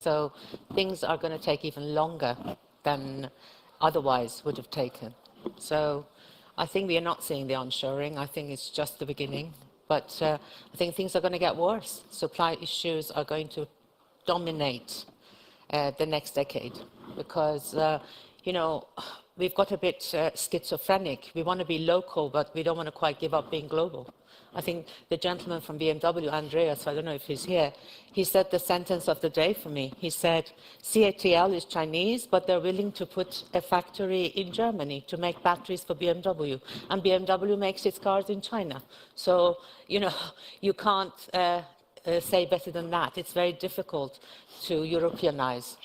So things are going to take even longer than otherwise would have taken. So I think we are not seeing the onshoring. I think it's just the beginning. But I think things are going to get worse. Supply issues are going to dominate the next decade because, you know, we've got a bit schizophrenic. We want to be local, but we don't want to quite give up being global. I think the gentleman from BMW, Andreas, I don't know if he's here, he said the sentence of the day for me. He said, CATL is Chinese, but they're willing to put a factory in Germany to make batteries for BMW. And BMW makes its cars in China. So, you know, you can't say better than that. It's very difficult to Europeanize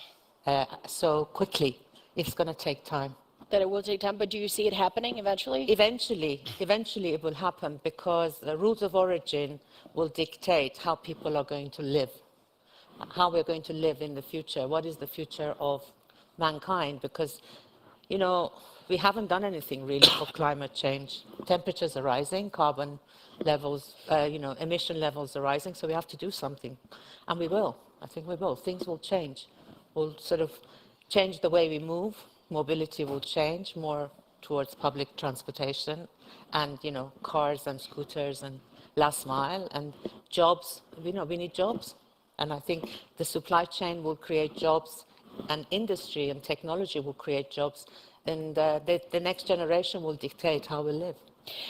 so quickly. It's going to take time. That it will take time, but do you see it happening eventually? Eventually it will happen because the rules of origin will dictate how people are going to live, how we're going to live in the future. What is the future of mankind? Because, you know, we haven't done anything really for climate change. Temperatures are rising, carbon levels, you know, emission levels are rising, so we have to do something. And we will. I think we will. Things will change. We'll sort of change the way we move. Mobility will change more towards public transportation and, you know, cars and scooters and last mile and jobs. You know, we need jobs. And I think the supply chain will create jobs and industry and technology will create jobs. And the next generation will dictate how we live.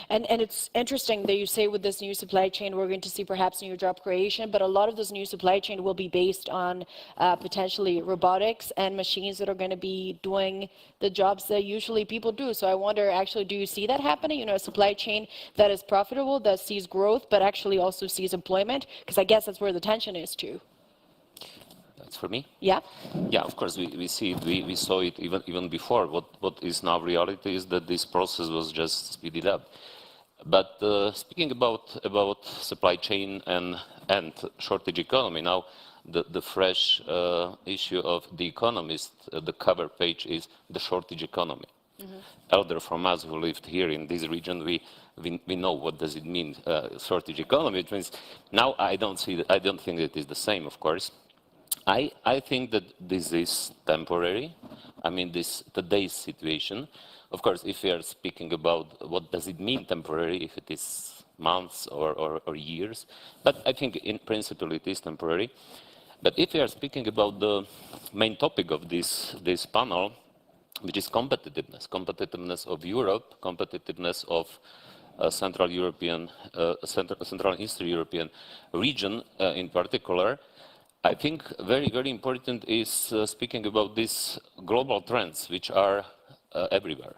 And it's interesting that you say with this new supply chain, we're going to see perhaps new job creation, but a lot of this new supply chain will be based on potentially robotics and machines that are going to be doing the jobs that usually people do. So I wonder, actually, do you see that happening? You know, a supply chain that is profitable, that sees growth, but actually also sees employment? Because I guess that's where the tension is too. That's for me? Yeah. Yeah, of course, we see it. We saw it even before. What is now reality is that this process was just speeded up. But speaking about supply chain and shortage economy, now the fresh issue of The Economist, the cover page is the shortage economy. Mm-hmm. Elder from us who lived here in this region, we know what does it mean, shortage economy. It means now I don't think it is the same, of course. I think that this is temporary. I mean, today's situation. Of course, if we are speaking about what does it mean temporary, if it is months or years, but I think in principle it is temporary. But if we are speaking about the main topic of this panel, which is competitiveness of Europe, competitiveness of Central and Eastern European region in particular, I think very, very important is speaking about these global trends, which are everywhere,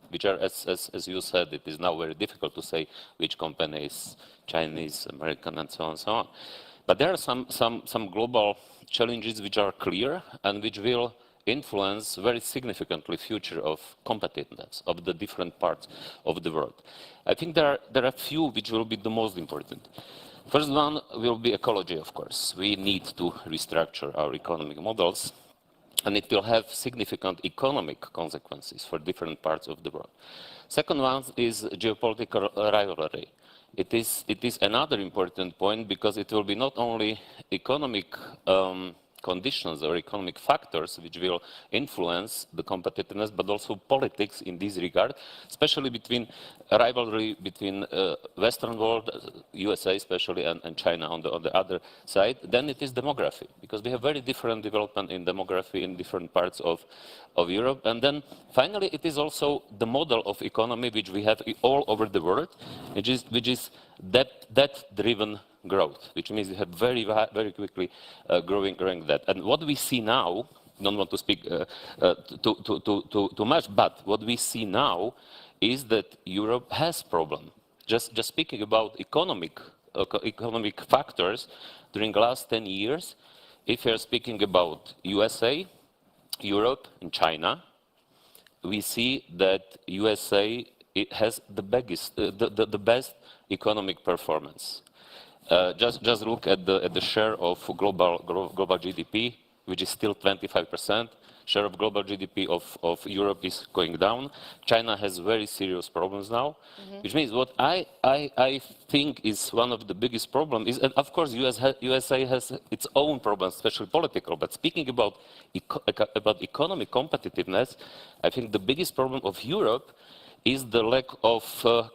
which are, as you said, it is now very difficult to say which company is Chinese, American, and so on and so on. But there are some global challenges which are clear and which will influence very significantly future of competitiveness of the different parts of the world. I think there are a few which will be the most important. First one will be ecology, of course. We need to restructure our economic models, and it will have significant economic consequences for different parts of the world. Second one is geopolitical rivalry. It is another important point because it will be not only economic conditions or economic factors which will influence the competitiveness, but also politics in this regard, especially between rivalry between Western world, USA especially, and China on the other side. Then it is demography, because we have very different development in demography in different parts of Europe. And then finally, it is also the model of economy which we have all over the world, which is debt-driven growth, which means we have very quickly growing debt. And what we see now, don't want to speak too much, but what we see now is that Europe has problem. Just speaking about economic factors during the last 10 years, if we are speaking about USA, Europe, and China, we see that USA has the best economic performance. Just look at the share of global GDP, which is still 25%. Share of global GDP of Europe is going down. China has very serious problems now, which means what I think is one of the biggest problems is, and of course, USA has its own problems, especially political. But speaking about economic competitiveness, I think the biggest problem of Europe is the lack of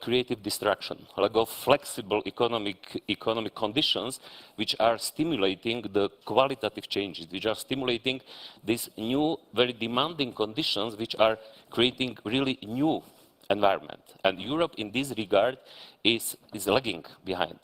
creative distraction, lack of flexible economic conditions which are stimulating the qualitative changes, which are stimulating these new, very demanding conditions which are creating really new environment. And Europe in this regard is lagging behind.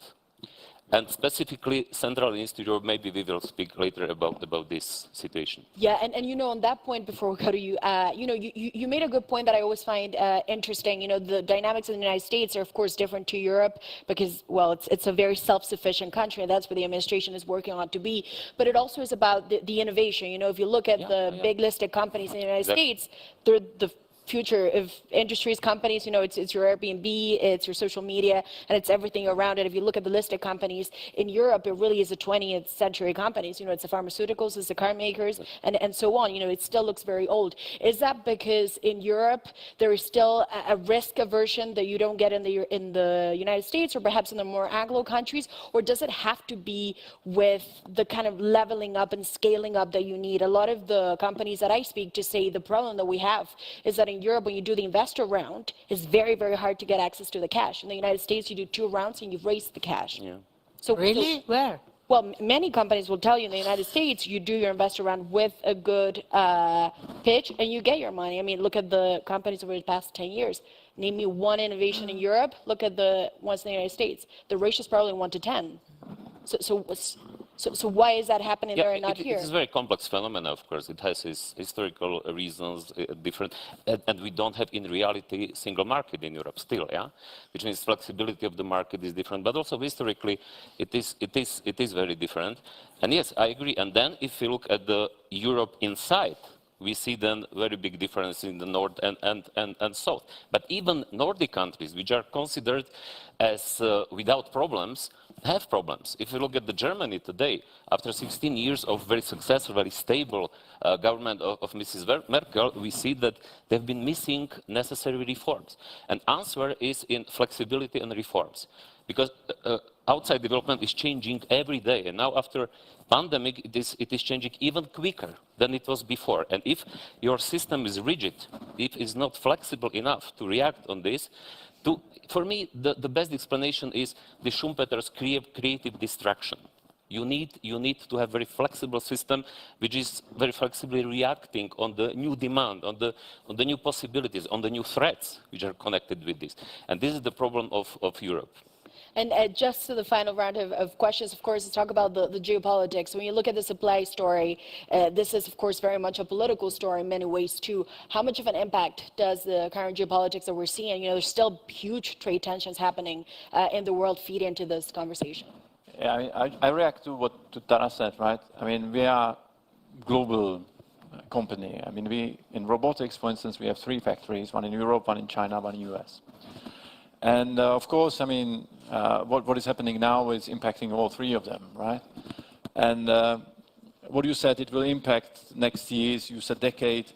And specifically, Central and Eastern Europe, maybe we will speak later about this situation. Yeah, and you know, on that point, before we go to you, you know, you made a good point that I always find interesting. You know, the dynamics in the United States are, of course, different to Europe because, well, it's a very self-sufficient country, and that's where the administration is working on to be. But it also is about the innovation. You know, if you look at the big listed companies in the United States, they're the future of industries, companies, you know, it's your Airbnb, it's your social media, and it's everything around it. If you look at the listed companies in Europe, it really is the 20th century companies. You know, it's the pharmaceuticals, it's the car makers, and so on. You know, it still looks very old. Is that because in Europe there is still a risk aversion that you don't get in the United States or perhaps in the more Anglo countries, or does it have to be with the kind of leveling up and scaling up that you need? A lot of the companies that I speak to say the problem that we have is that in Europe, when you do the investor round, it's very, very hard to get access to the cash. In the United States, you do 2 rounds and you've raised the cash. Yeah. So, Really? Where? Well, many companies will tell you in the United States, you do your investor round with a good pitch and you get your money. I mean, look at the companies over the past 10 years. Name me one innovation in Europe, look at the ones in the United States. The ratio is probably 1 to 10. So why is that happening there and not here? It's a very complex phenomenon, of course. It has its historical reasons, different, and we don't have in reality single market in Europe still, yeah? Which means flexibility of the market is different, but also historically it is very different. And yes, I agree. And then if you look at the Europe inside, we see then very big difference in the north and south. But even Nordic countries, which are considered as without problems, have problems. If you look at Germany today, after 16 years of very successful, very stable government of Mrs. Merkel, we see that they've been missing necessary reforms. And answer is in flexibility and reforms. Because outside development is changing every day. And now after pandemic, it is changing even quicker than it was before. And if your system is rigid, if it's not flexible enough to react on this, for me, the best explanation is the Schumpeter's creative distraction. You need to have a very flexible system, which is very flexibly reacting on the new demand, on the new possibilities, on the new threats which are connected with this. And this is the problem of Europe. And just to the final round of questions, of course, let's talk about the geopolitics. When you look at the supply story, this is, of course, very much a political story in many ways, too. How much of an impact does the current geopolitics that we're seeing, you know, there's still huge trade tensions happening in the world, feed into this conversation? Yeah, I react to what TATRA said, right? I mean, we are a global company. I mean, in robotics, for instance, we have 3 factories, one in Europe, one in China, one in the US. And of course, I mean, what is happening now is impacting all 3 of them, right? And what you said, it will impact next years, you said decade.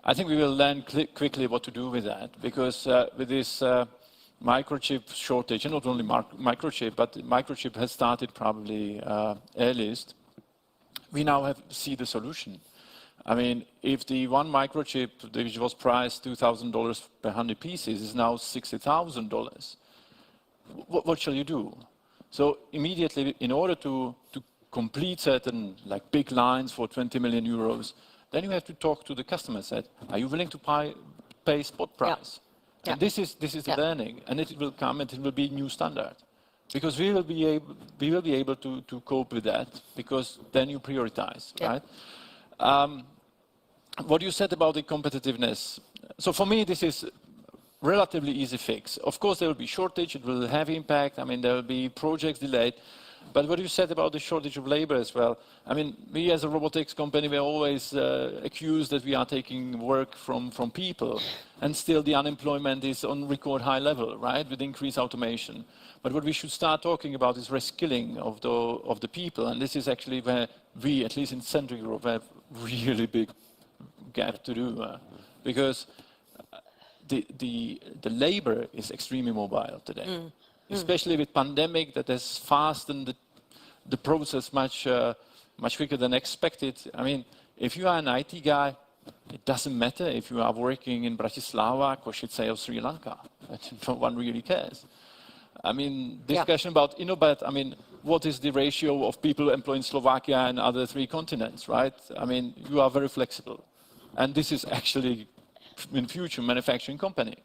I think we will learn quickly what to do with that, because with this microchip shortage, and not only microchip, but microchip has started probably earliest, we now see the solution. I mean, if the one microchip, which was priced $2,000 per 100 pieces, is now $60,000, what shall you do? So immediately, in order to complete certain like big lines for 20 million euros, then you have to talk to the customer. Said, are you willing to pay spot price? Yeah. And this is the learning, and it will come, and it will be new standard, because we will be able to cope with that, because then you prioritize, right? What you said about the competitiveness. So for me, this is relatively easy fix. Of course, there will be shortage. It will have impact. I mean, there will be projects delayed. But what you said about the shortage of labor as well, I mean, we as a robotics company, we're always accused that we are taking work from people, and still the unemployment is on record high level, right, with increased automation. But what we should start talking about is reskilling of the people, and this is actually where we, at least in Central Europe, have really big gap to do, because the labor is extremely mobile today. Especially with pandemic that has fastened the process much quicker than expected. I mean, if you are an IT guy, it doesn't matter if you are working in Bratislava, Košice, or Sri Lanka. No one really cares. I mean, discussion about Innobat, I mean, what is the ratio of people employed in Slovakia and other 3 continents, right? I mean, you are very flexible. And this is actually, in future, manufacturing company,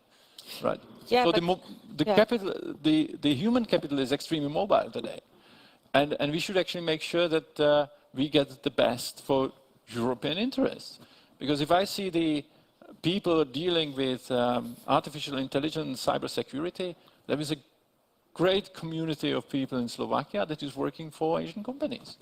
right? Yeah, so the human capital is extremely mobile today. And we should actually make sure that we get the best for European interests. Because if I see the people dealing with artificial intelligence, cybersecurity, there is a great community of people in Slovakia that is working for Asian companies.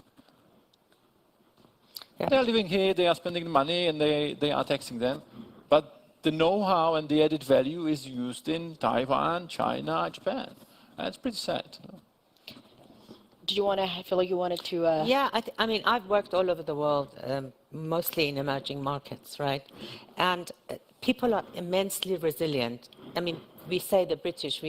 Yeah. They are living here, they are spending money, and they are taxing them. But the know-how and the added value is used in Taiwan, China, Japan. That's pretty sad. Do you want to, I feel like you wanted to... Yeah, I mean, I've worked all over the world, mostly in emerging markets, right? And people are immensely resilient. I mean, we say the British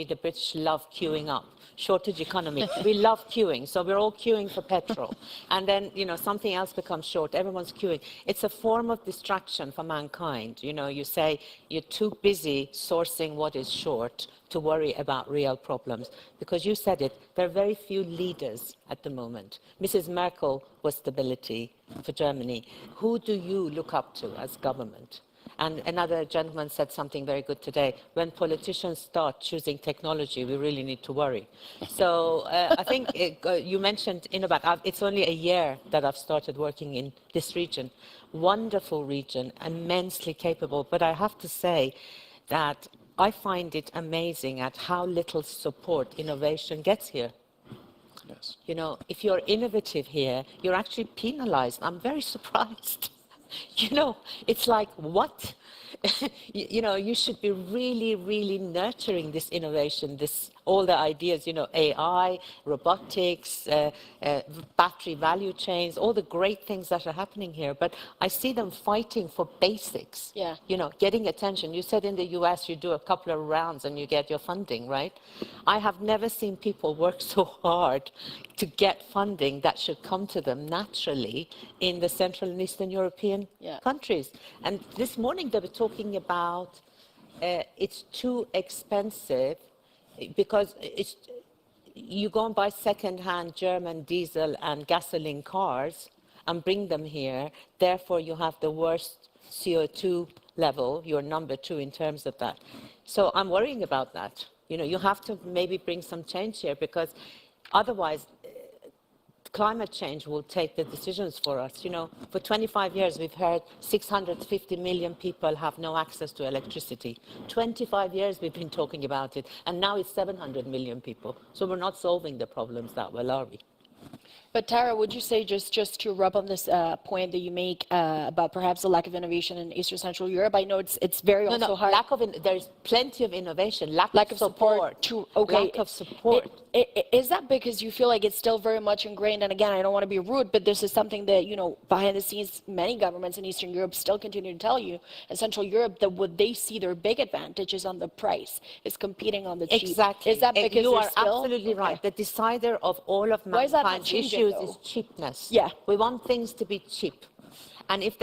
love queuing up. Shortage economy. We love queuing, so we're all queuing for petrol. And then, you know, something else becomes short. Everyone's queuing. It's a form of distraction for mankind. You know, you say you're too busy sourcing what is short to worry about real problems. Because you said it, there are very few leaders at the moment. Mrs. Merkel was stability for Germany. Who do you look up to as government? And another gentleman said something very good today. When politicians start choosing technology, we really need to worry. So I think you mentioned Innobat. It's only a year that I've started working in this region. Wonderful region, immensely capable. But I have to say that I find it amazing at how little support innovation gets here. Yes. You know, if you're innovative here, you're actually penalized. I'm very surprised. You know, it's like, what? You know, you should be really, really nurturing this innovation, all the ideas, you know, AI, robotics, battery value chains, all the great things that are happening here. But I see them fighting for basics, you know, getting attention. You said in the US you do a couple of rounds and you get your funding, right? I have never seen people work so hard to get funding that should come to them naturally in the Central and Eastern European countries. And this morning they were talking about it's too expensive because you go and buy second-hand German diesel and gasoline cars and bring them here. Therefore, you have the worst CO2 level. You're number 2 in terms of that. So I'm worrying about that. You know, you have to maybe bring some change here because otherwise, climate change will take the decisions for us. You know, for 25 years, we've heard 650 million people have no access to electricity. 25 years we've been talking about it, and now it's 700 million people. So we're not solving the problems that well, are we? But Tara, would you say, just to rub on this point that you make about perhaps the lack of innovation in Eastern Central Europe? I know it's very hard. There's plenty of innovation, lack of support. Lack of support. Is that because you feel like it's still very much ingrained? And again, I don't want to be rude, but this is something that, you know, behind the scenes, many governments in Eastern Europe still continue to tell you, in Central Europe, that what they see their big advantage is on the price, is competing on the cheap. Exactly. Is that because you are absolutely right. The decider of all of mankind's issues is cheapness. Yeah. We want things to be cheap. And if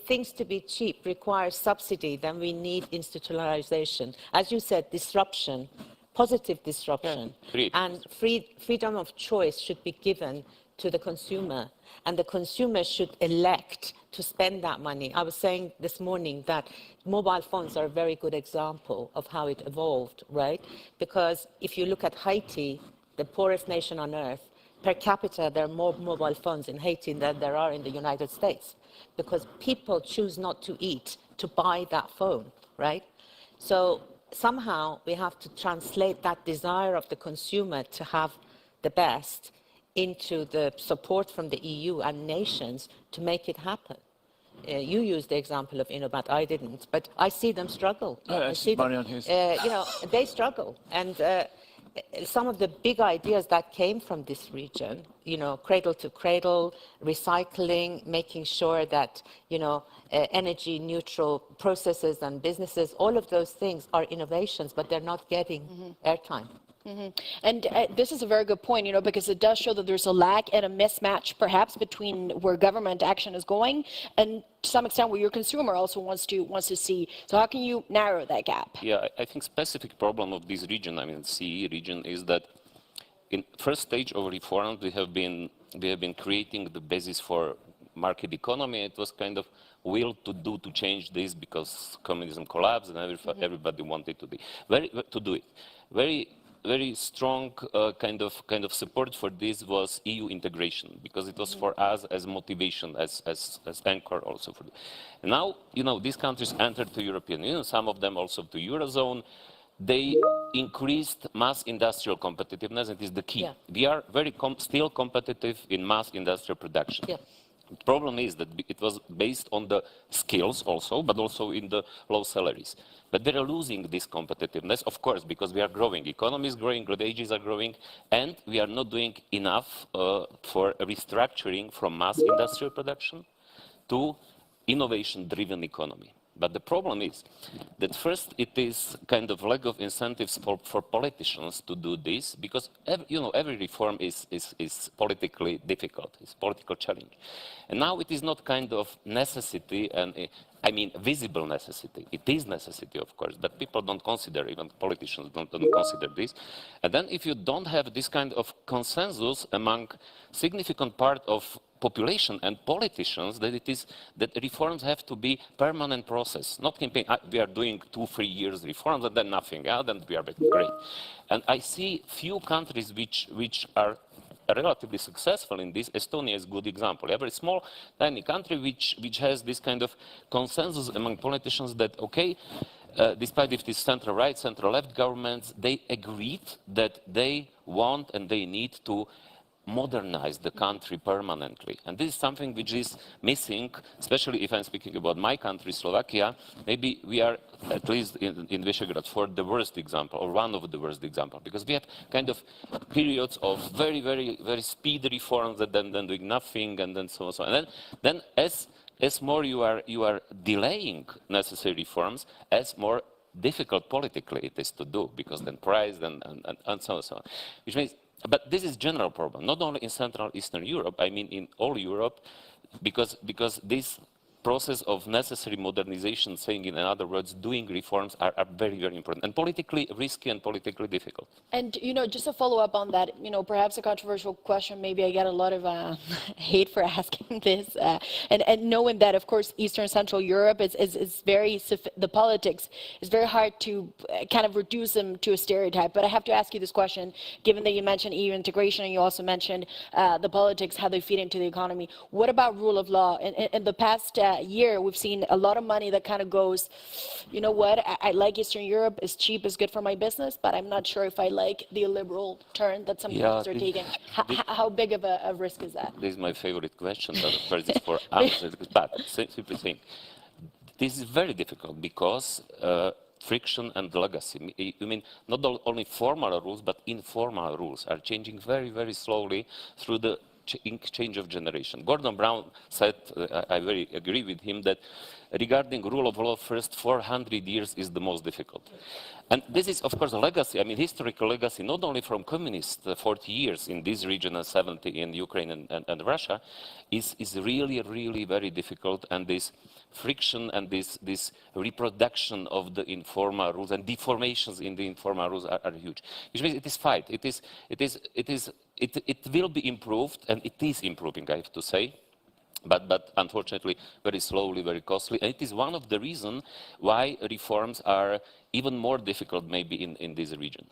things to be cheap require subsidy, then we need institutionalization. As you said, disruption, positive disruption. And freedom of choice should be given to the consumer. And the consumer should elect to spend that money. I was saying this morning that mobile phones are a very good example of how it evolved, right? Because if you look at Haiti, the poorest nation on earth, per capita, there are more mobile phones in Haiti than there are in the United States because people choose not to eat to buy that phone, right? So somehow we have to translate that desire of the consumer to have the best into the support from the EU and nations to make it happen. You used the example of Innobat, I didn't, but I see them struggle. I see them, you know, they struggle. And some of the big ideas that came from this region, you know, cradle to cradle, recycling, making sure that, you know, energy neutral processes and businesses, all of those things are innovations, but they're not getting airtime. And this is a very good point, you know, because it does show that there's a lack and a mismatch perhaps between where government action is going and to some extent what your consumer also wants to see. So how can you narrow that gap? Yeah, I think specific problem of this region, I mean CE region, is that in first stage of reform we have been creating the basis for market economy. It was kind of will to change this because communism collapsed and everybody wanted to do it. Very strong kind of support for this was EU integration, because it was for us as motivation, as anchor also for. Now, you know, these countries entered the European Union, some of them also to Eurozone. They increased mass industrial competitiveness. It is the key. Yeah. We are still competitive in mass industrial production. Yeah. The problem is that it was based on the skills also, but also in the low salaries. But we are losing this competitiveness, of course, because we are growing. Economy is growing, wages are growing, and we are not doing enough for restructuring from mass industrial production to innovation-driven economy. But the problem is that first it is kind of lack of incentives for politicians to do this, because every reform is politically difficult, it's political challenge. And now it is not kind of necessity, and I mean visible necessity. It is necessity, of course, but people don't consider, even politicians don't consider this. And then if you don't have this kind of consensus among significant part of population and politicians, that reforms have to be permanent process, not campaign. We are doing 2-3 years reforms and then nothing, then we are great. And I see few countries which are relatively successful in this. Estonia is a good example. A very small, tiny country which has this kind of consensus among politicians that, okay, despite if it is center-right, center-left governments, they agreed that they want and they need to modernize the country permanently. And this is something which is missing, especially if I'm speaking about my country, Slovakia. Maybe we are, at least in Visegrad, for the worst example, or one of the worst examples, because we have kind of periods of very, very, very speed reforms that then doing nothing, and then so on. And then as more you are delaying necessary reforms, as more difficult politically it is to do, because then price and so on. Which means, but this is general problem, not only in Central Eastern Europe, I mean in all Europe, because this process of necessary modernization, saying in other words, doing reforms are very, very important and politically risky and politically difficult. And, you know, just to follow up on that, you know, perhaps a controversial question, maybe I get a lot of hate for asking this, and knowing that, of course, Eastern Central Europe is very, the politics is very hard to kind of reduce them to a stereotype. But I have to ask you this question, given that you mentioned EU integration and you also mentioned the politics, how they feed into the economy. What about rule of law? In the past year, we've seen a lot of money that kind of goes, you know what, I like Eastern Europe, it's cheap, it's good for my business, but I'm not sure if I like the illiberal turn that some countries are taking. How big of a risk is that? This is my favorite question, but of course it's for answers. But simply think, this is very difficult because friction and legacy. I mean, not only formal rules, but informal rules are changing very, very slowly through the change of generation. Gordon Brown said, I very agree with him, that regarding rule of law, first 400 years is the most difficult. And this is, of course, a legacy, I mean, historical legacy, not only from communist 40 years in this region and 70 in Ukraine and Russia, is really, really very difficult. And this friction and this reproduction of the informal rules and deformations in the informal rules are huge. Which means it is fight. It will be improved, and it is improving, I have to say. But unfortunately, very slowly, very costly. And it is one of the reasons why reforms are even more difficult maybe in this region.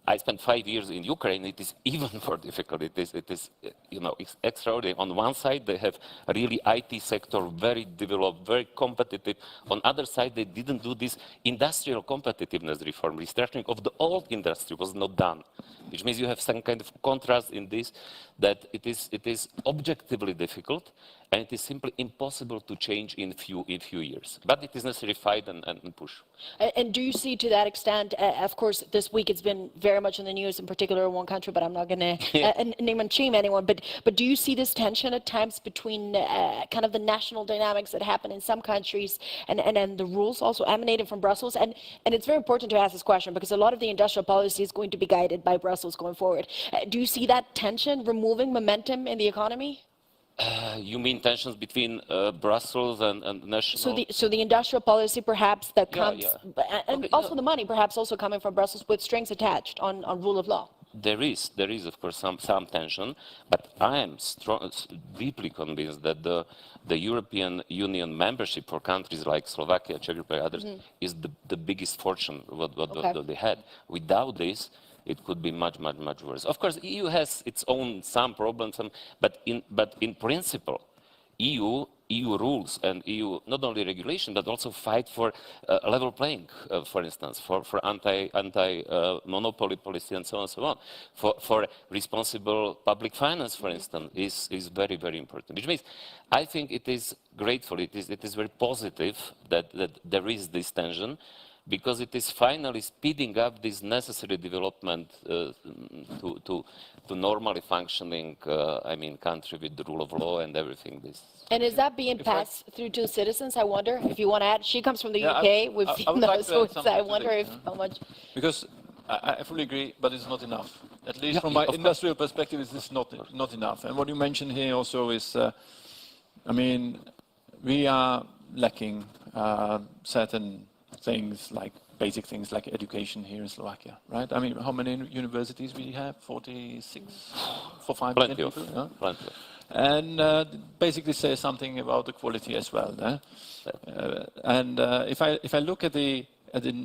I spent 5 years in Ukraine. It is even more difficult. It is you know, extraordinary. On one side, they have a really IT sector, very developed, very competitive. On other side, they didn't do this industrial competitiveness reform. Restructuring of the old industry was not done, which means you have some kind of contrast in this, that it is objectively difficult, and it is simply impossible to change in few years. But it is necessary to fight and push. And do you see to that extent, of course, this week it's been very much in the news, in particular in one country, but I'm not going to name and shame anyone, but do you see this tension at times between kind of the national dynamics that happen in some countries and the rules also emanating from Brussels? And it's very important to ask this question because a lot of the industrial policy is going to be guided by Brussels going forward. Do you see that tension removing momentum in the economy? You mean tensions between Brussels and national? So the industrial policy perhaps that comes, and Okay, also the money perhaps also coming from Brussels with strings attached on rule of law. There is of course some tension, but I am deeply convinced that the European Union membership for countries like Slovakia, Czech Republic, others is the biggest fortune what they had. Without this, it could be much worse. Of course, EU has its own some problems, but in principle, EU rules and EU not only regulation but also fight for a level playing, for instance, for anti monopoly policy and so on, for responsible public finance, for instance, is very important. Which means I think it is grateful, it is very positive that there is this tension, because it is finally speeding up this necessary development to normally functioning, I mean, country with the rule of law and everything. And is that being passed through to citizens? I wonder if you want to add. She comes from the UK. We've seen those, so I wonder if how much. Because I fully agree, but it's not enough. At least from my industrial perspective, it's not enough. And what you mentioned here also is, I mean, we are lacking certain things like basic things like education here in Slovakia, right? I mean, how many universities we have? 46 for 5 million people. Yeah? Plenty. And basically say something about the quality as well. And if I look at the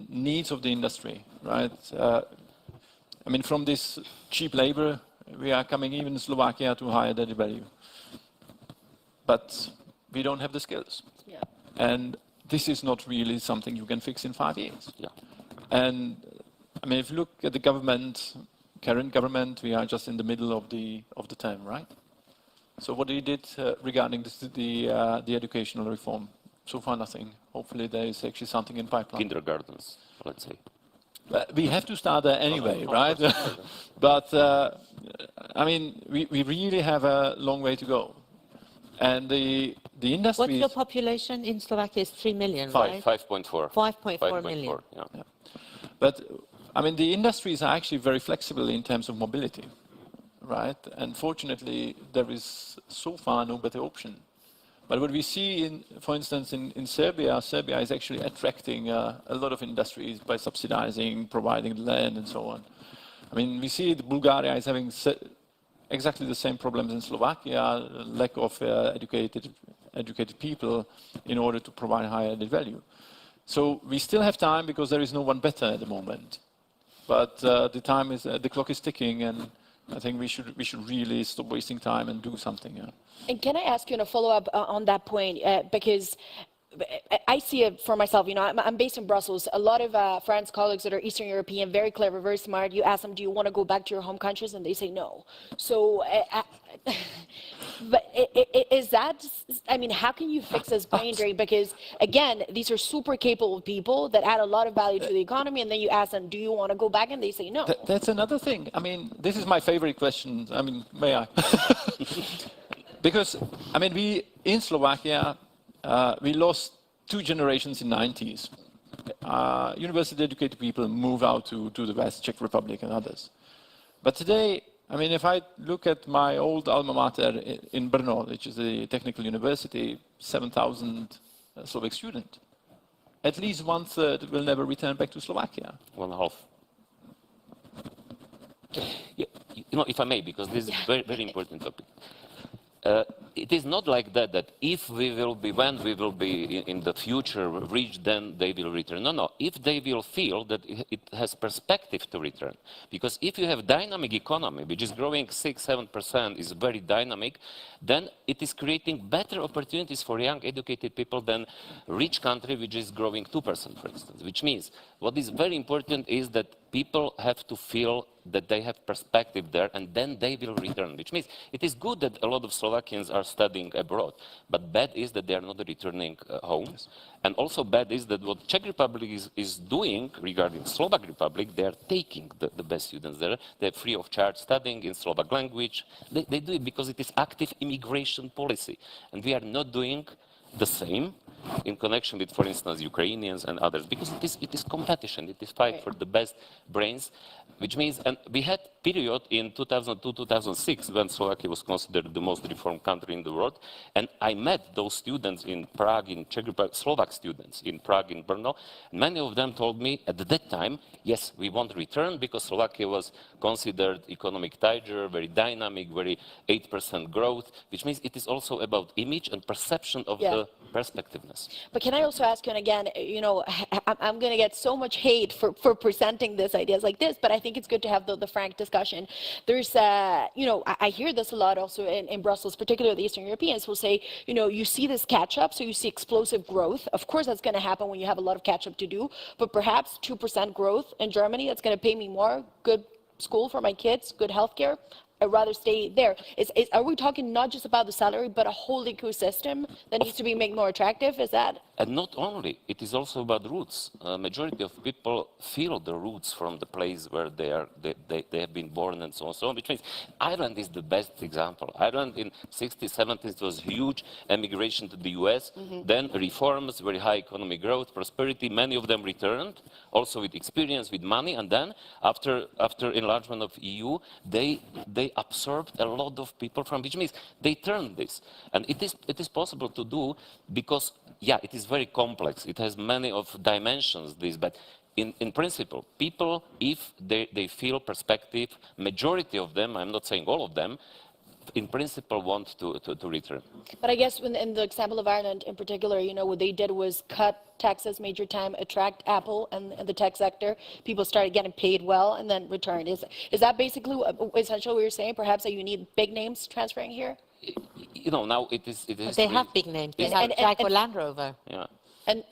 needs of the industry, right? I mean, from this cheap labor, we are coming even in Slovakia to higher added value, but we don't have the skills. Yeah. And this is not really something you can fix in 5 years. Yeah. And I mean, if you look at the current government, we are just in the middle of the term, right? So what they did regarding the educational reform? So far, nothing. Hopefully, there is actually something in pipeline. Kindergartens, let's say. We have to start there anyway, right? But I mean, we really have a long way to go. And the industry. What's the population in Slovakia? Is 3 million, right? 5.4. 5.4 million. Yeah. But I mean, the industries are actually very flexible in terms of mobility, right? And fortunately, there is so far no better option. But what we see, for instance, in Serbia is actually attracting a lot of industries by subsidizing, providing land, and so on. I mean, we see that Bulgaria is having exactly the same problems in Slovakia, lack of educated people in order to provide higher added value. So we still have time because there is no one better at the moment. But the clock is ticking, and I think we should really stop wasting time and do something. Yeah. And can I ask you in a follow-up on that point, because I see it for myself, you know, I'm based in Brussels. A lot of friends, colleagues that are Eastern European, very clever, very smart. You ask them, do you want to go back to your home countries? And they say no. So, but is that, I mean, how can you fix this brain drain? Because, again, these are super capable people that add a lot of value to the economy, and then you ask them, do you want to go back? And they say no. That's another thing. I mean, this is my favorite question. I mean, may I? Because, I mean, we, in Slovakia, we lost 2 generations in the 90s. University-educated people move out to the West, Czech Republic and others. But today, I mean, if I look at my old alma mater in Brno, which is a technical university, 7,000 Slovak students, at least 1/3 will never return back to Slovakia. 1/2. You know, if I may, because this is a very important topic. it is not like that, that if we will be, when we will be in the future reach, then they will return. No, no, if they will feel that it has perspective to return. Because if you have dynamic economy, which is growing 6-7%, is very dynamic, then it is creating better opportunities for young educated people than rich country, which is growing 2%, for instance. Which means, what is very important is that people have to feel that they have perspective there, and then they will return. Which means it is good that a lot of Slovakians are studying abroad, but bad is that they are not returning home. And also bad is that what Czech Republic is doing regarding Slovak Republic, they are taking the best students there. They're free of charge studying in Slovak language. They do it because it is active immigration policy. And we are not doing the same in connection with, for instance, Ukrainians and others, because it is competition, it is fight for the best brains, which means, and we had period in 2002-2006 when Slovakia was considered the most reformed country in the world, and I met those students in Prague, in Czech Republic, Slovak students in Prague, in Brno, and many of them told me at that time, yes, we want return because Slovakia was considered economic tiger, very dynamic, very 8% growth, which means it is also about image and perception of the perspectiveness. But can I also ask you, and again, you know, I'm going to get so much hate for presenting this ideas like this, but I think it's good to have the frank discussion. There's, you know, I hear this a lot also in Brussels, particularly the Eastern Europeans will say, you know, you see this catch up, so you see explosive growth. Of course, that's going to happen when you have a lot of catch up to do, but perhaps 2% growth in Germany, that's going to pay me more, good school for my kids, good healthcare. I'd rather stay there. Are we talking not just about the salary, but a whole ecosystem that needs to be made more attractive? Is that? And not only, it is also about roots. Majority of people feel the roots from the place where they have been born and so on, so on, which means Ireland is the best example. Ireland in 60s, 70s was huge emigration to the US, then reforms, very high economic growth, prosperity, many of them returned, also with experience, with money, and then after enlargement of EU, they absorbed a lot of people from, which means they turned this. And it is possible to do because, yeah, it is very complex. It has many of dimensions, this, but in principle, people, if they feel perspective, majority of them, I'm not saying all of them, in principle want to return. But I guess in the example of Ireland in particular, you know, what they did was cut taxes major time, attract Apple and the tech sector. People started getting paid well and then return. Is that basically essentially what you're saying? Perhaps that you need big names transferring here? You know, now it is. But they have big names. They have Jaguar Land Rover. Yeah. And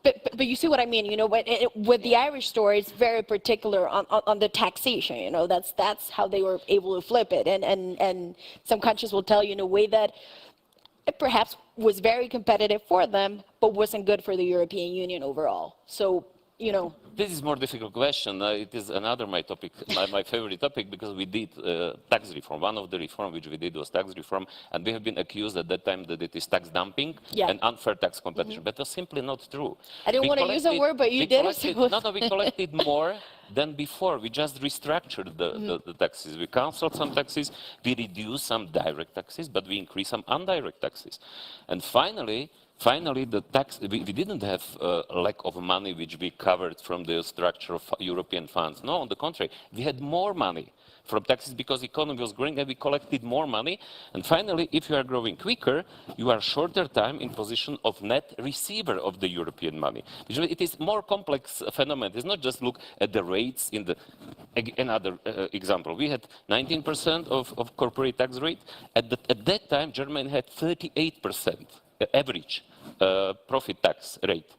but you see what I mean, you know, with the Irish story, it's very particular on the taxation, you know, that's how they were able to flip it. And some countries will tell you in a way that it perhaps was very competitive for them, but wasn't good for the European Union overall. So, you know. This is a more difficult question. It is another my topic, my favorite topic, because we did tax reform. One of the reform which we did was tax reform, and we have been accused at that time that it is tax dumping and unfair tax competition. But that's simply not true. I didn't want to use that word, but you did it. No, we collected more than before. We just restructured the taxes. We canceled some taxes, we reduced some direct taxes, but we increased some indirect taxes. And finally, the tax, we didn't have a lack of money which we covered from the structure of European funds. No, on the contrary, we had more money from taxes because the economy was growing and we collected more money. And finally, if you are growing quicker, you are shorter time in position of net receiver of the European money. It is more complex phenomenon. It's not just look at the rates in the, another example. We had 19% of corporate tax rate. At that time, Germany had 38% average profit tax rate.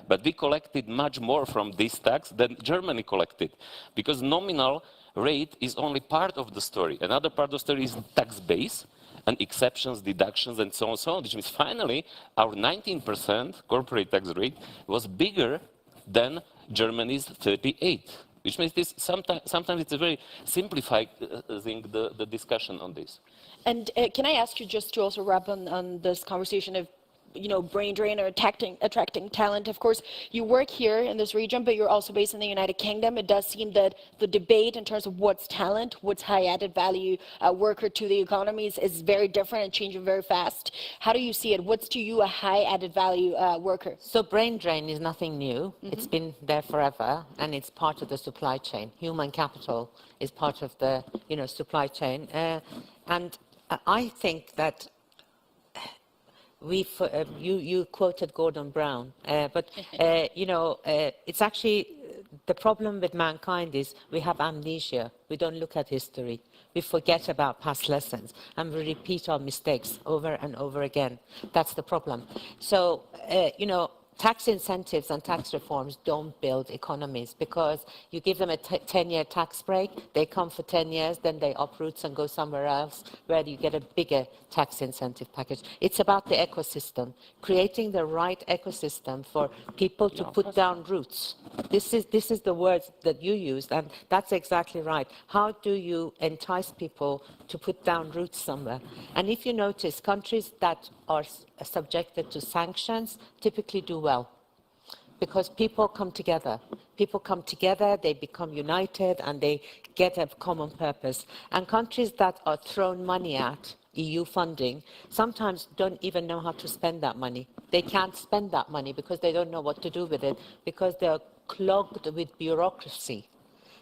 But we collected much more from this tax than Germany collected, because nominal rate is only part of the story. Another part of the story is tax base and exceptions, deductions, and so on, which means finally our 19% corporate tax rate was bigger than Germany's 38%. Which means this, sometimes it's a very simplified thing, the discussion on this. And can I ask you just to also wrap on this conversation of, you know, brain drain or attracting talent? Of course, you work here in this region, but you're also based in the United Kingdom. It does seem that the debate in terms of what's talent, what's high added value worker to the economies is very different and changing very fast. How do you see it? What's to you a high added value worker? So brain drain is nothing new. It's been there forever, and it's part of the supply chain. Human capital is part of the, you know, supply chain. And I think that you quoted Gordon Brown, but it's actually the problem with mankind is we have amnesia. We don't look at history. We forget about past lessons, and we repeat our mistakes over and over again. That's the problem. So, tax incentives and tax reforms don't build economies, because you give them a 10-year tax break, they come for 10 years, then they uproot and go somewhere else where you get a bigger tax incentive package. It's about the ecosystem, creating the right ecosystem for people to put down roots. This is the words that you used, and that's exactly right. How do you entice people to put down roots somewhere? And if you notice, countries that are subjected to sanctions typically do well, because people come together. People come together, they become united, and they get a common purpose. And countries that are thrown money at, EU funding, sometimes don't even know how to spend that money. They can't spend that money because they don't know what to do with it, because they're clogged with bureaucracy.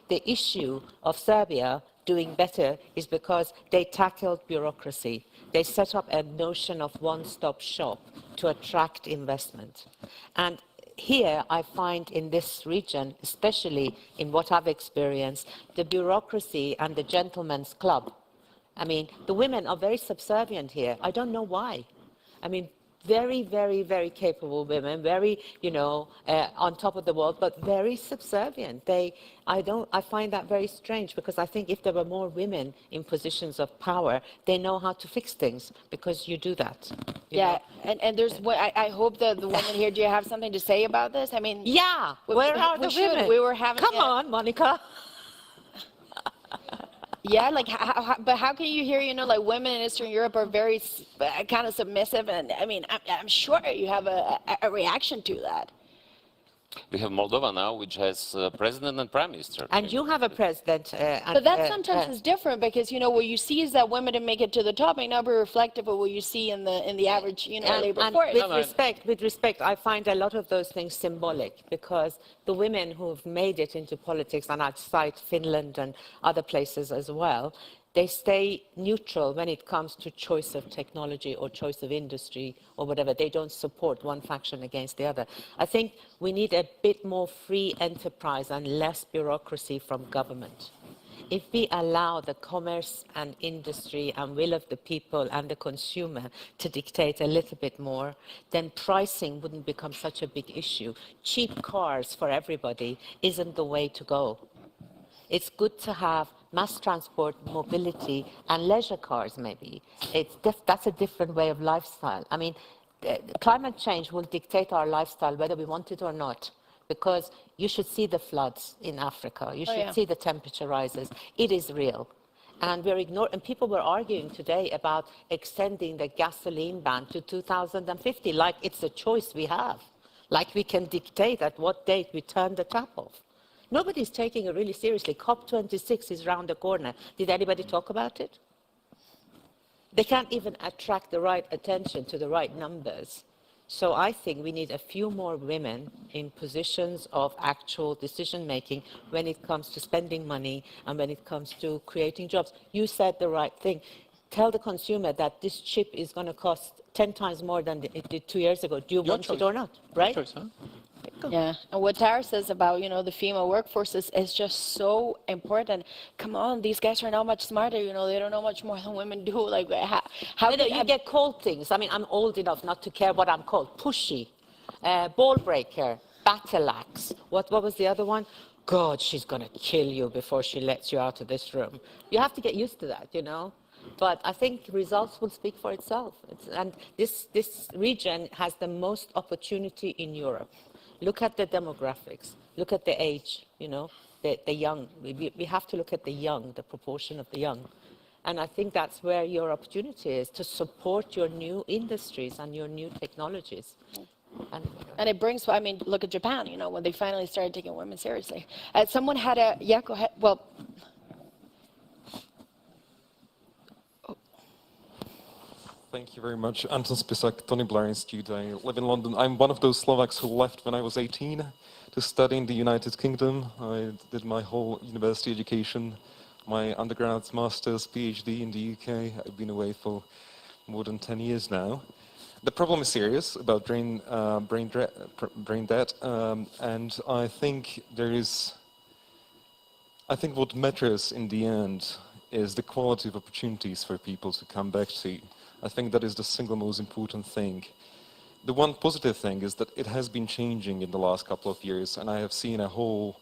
The issue of Serbia doing better is because they tackled bureaucracy. They set up a notion of one-stop shop to attract investment. And here I find in this region, especially in what I've experienced, the bureaucracy and the gentleman's club. I mean, the women are very subservient here. I don't know why. I mean, very, very, very capable women, very, on top of the world, but very subservient. I find that very strange, because I think if there were more women in positions of power, they know how to fix things, because you do that. And there's what I hope that the women here, do you have something to say about this? I mean, yeah, where are the women? We were having. Come on, Monica. Yeah, like, but how can you hear, like women in Eastern Europe are very kind of submissive, and I mean, I'm sure you have a reaction to that. We have Moldova now, which has president and prime minister. And you have a president. But that sometimes is different, because what you see is that women didn't make it to the top may not be reflective of what you see in the average labor force. With respect, I find a lot of those things symbolic, because the women who've made it into politics, and I'd cite Finland and other places as well, they stay neutral when it comes to choice of technology or choice of industry or whatever. They don't support one faction against the other. I think we need a bit more free enterprise and less bureaucracy from government. If we allow the commerce and industry and will of the people and the consumer to dictate a little bit more, then pricing wouldn't become such a big issue. Cheap cars for everybody isn't the way to go. It's good to have mass transport, mobility, and leisure cars, maybe. That's a different way of lifestyle. I mean, climate change will dictate our lifestyle whether we want it or not, because you should see the floods in Africa. You should see the temperature rises. It is real. And and people were arguing today about extending the gasoline ban to 2050, like it's a choice we have, like we can dictate at what date we turn the tap off. Nobody's taking it really seriously. COP26 is round the corner. Did anybody talk about it? They can't even attract the right attention to the right numbers. So I think we need a few more women in positions of actual decision-making when it comes to spending money and when it comes to creating jobs. You said the right thing. Tell the consumer that this chip is going to cost 10 times more than it did 2 years ago. Do you want it or not? Right? Your choice, huh? Yeah, and what Tara says about, the female workforce is just so important. Come on, these guys are now much smarter, they don't know much more than women do. Like, how do you get called things? I mean, I'm old enough not to care what I'm called. Pushy, ball breaker, battle axe. What was the other one? God, she's going to kill you before she lets you out of this room. You have to get used to that, But I think results will speak for itself. And this region has the most opportunity in Europe. Look at the demographics. Look at the age, the young. We have to look at the young, the proportion of the young. And I think that's where your opportunity is, to support your new industries and your new technologies. And it brings, look at Japan, when they finally started taking women seriously. Someone had go ahead. Well, Thank you very much. Anton Spisak, Tony Blair Institute. I live in London. I'm one of those Slovaks who left when I was 18 to study in the United Kingdom. I did my whole university education my undergrads, master's, PhD in the UK. I've been away for more than 10 years now. The problem is serious about brain dead, and I think what matters in the end is the quality of opportunities for people to come back to. I think that is the single most important thing. The one positive thing is that it has been changing in the last couple of years, and I have seen a whole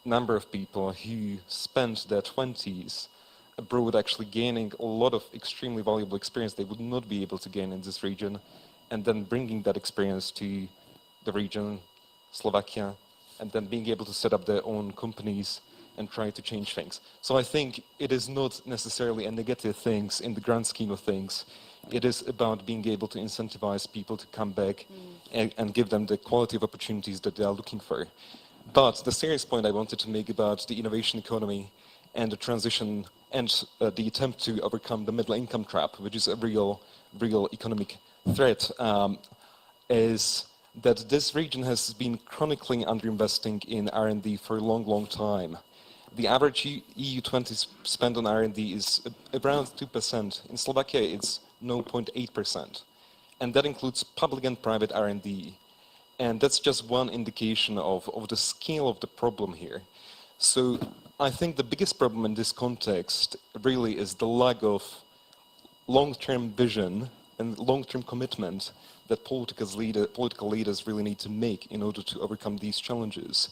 number of people who spent their 20s abroad actually gaining a lot of extremely valuable experience they would not be able to gain in this region, and then bringing that experience to the region, Slovakia, and then being able to set up their own companies and try to change things. So I think it is not necessarily a negative thing in the grand scheme of things. It is about being able to incentivize people to come back and give them the quality of opportunities that they are looking for. But the serious point I wanted to make about the innovation economy and the transition and the attempt to overcome the middle income trap, which is a real economic threat, is that this region has been chronically underinvesting in R&D for a long time. The average EU 20 spend on R&D is around 2%. In Slovakia, it's 0.8%. And that includes public and private R&D. And that's just one indication of the scale of the problem here. So I think the biggest problem in this context really is the lack of long-term vision and long-term commitment that political leaders really need to make in order to overcome these challenges.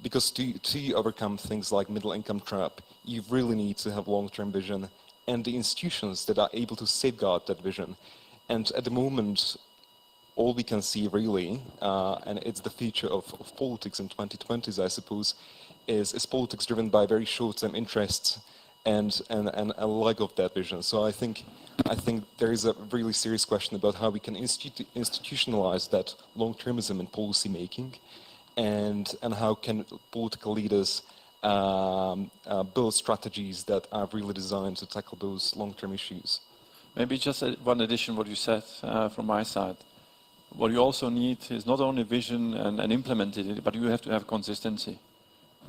Because to overcome things like middle income trap, you really need to have long-term vision and the institutions that are able to safeguard that vision. And at the moment, all we can see really, and it's the feature of politics in 2020s, I suppose, is politics driven by very short-term interests and a lack of that vision. So I think there is a really serious question about how we can institutionalize that long-termism in policy making, and how can political leaders build strategies that are really designed to tackle those long-term issues. Maybe just one addition what you said from my side. What you also need is not only vision and implementing it, but you have to have consistency.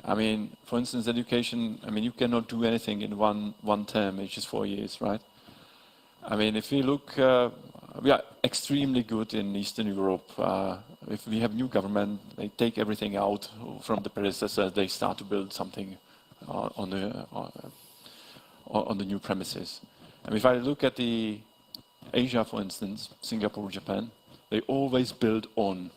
I mean, for instance, education, I mean, you cannot do anything in one term, which is 4 years, right? I mean, if we look, we are extremely good in Eastern Europe. If we have new government, they take everything out from the predecessors, they start to build something on the new premises. And if I look at the Asia, for instance, Singapore, Japan, they always build on.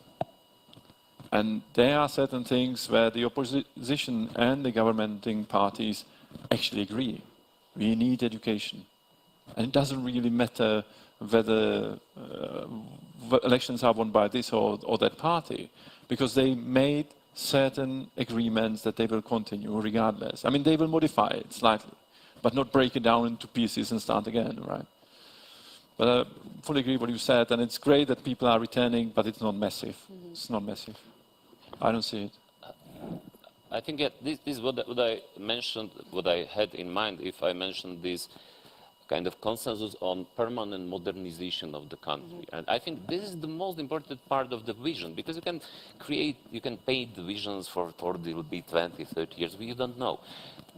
And there are certain things where the opposition and the governing parties actually agree. We need education. And it doesn't really matter whether elections are won by this or that party, because they made certain agreements that they will continue regardless. I mean, they will modify it slightly, but not break it down into pieces and start again, right? But I fully agree with what you said, and it's great that people are returning, but it's not massive. It's not massive. I don't see it. I think this is what I mentioned, what I had in mind if I mentioned this kind of consensus on permanent modernization of the country. And I think this is the most important part of the vision, because you can paint the visions for there will be 20, 30 years, we don't know.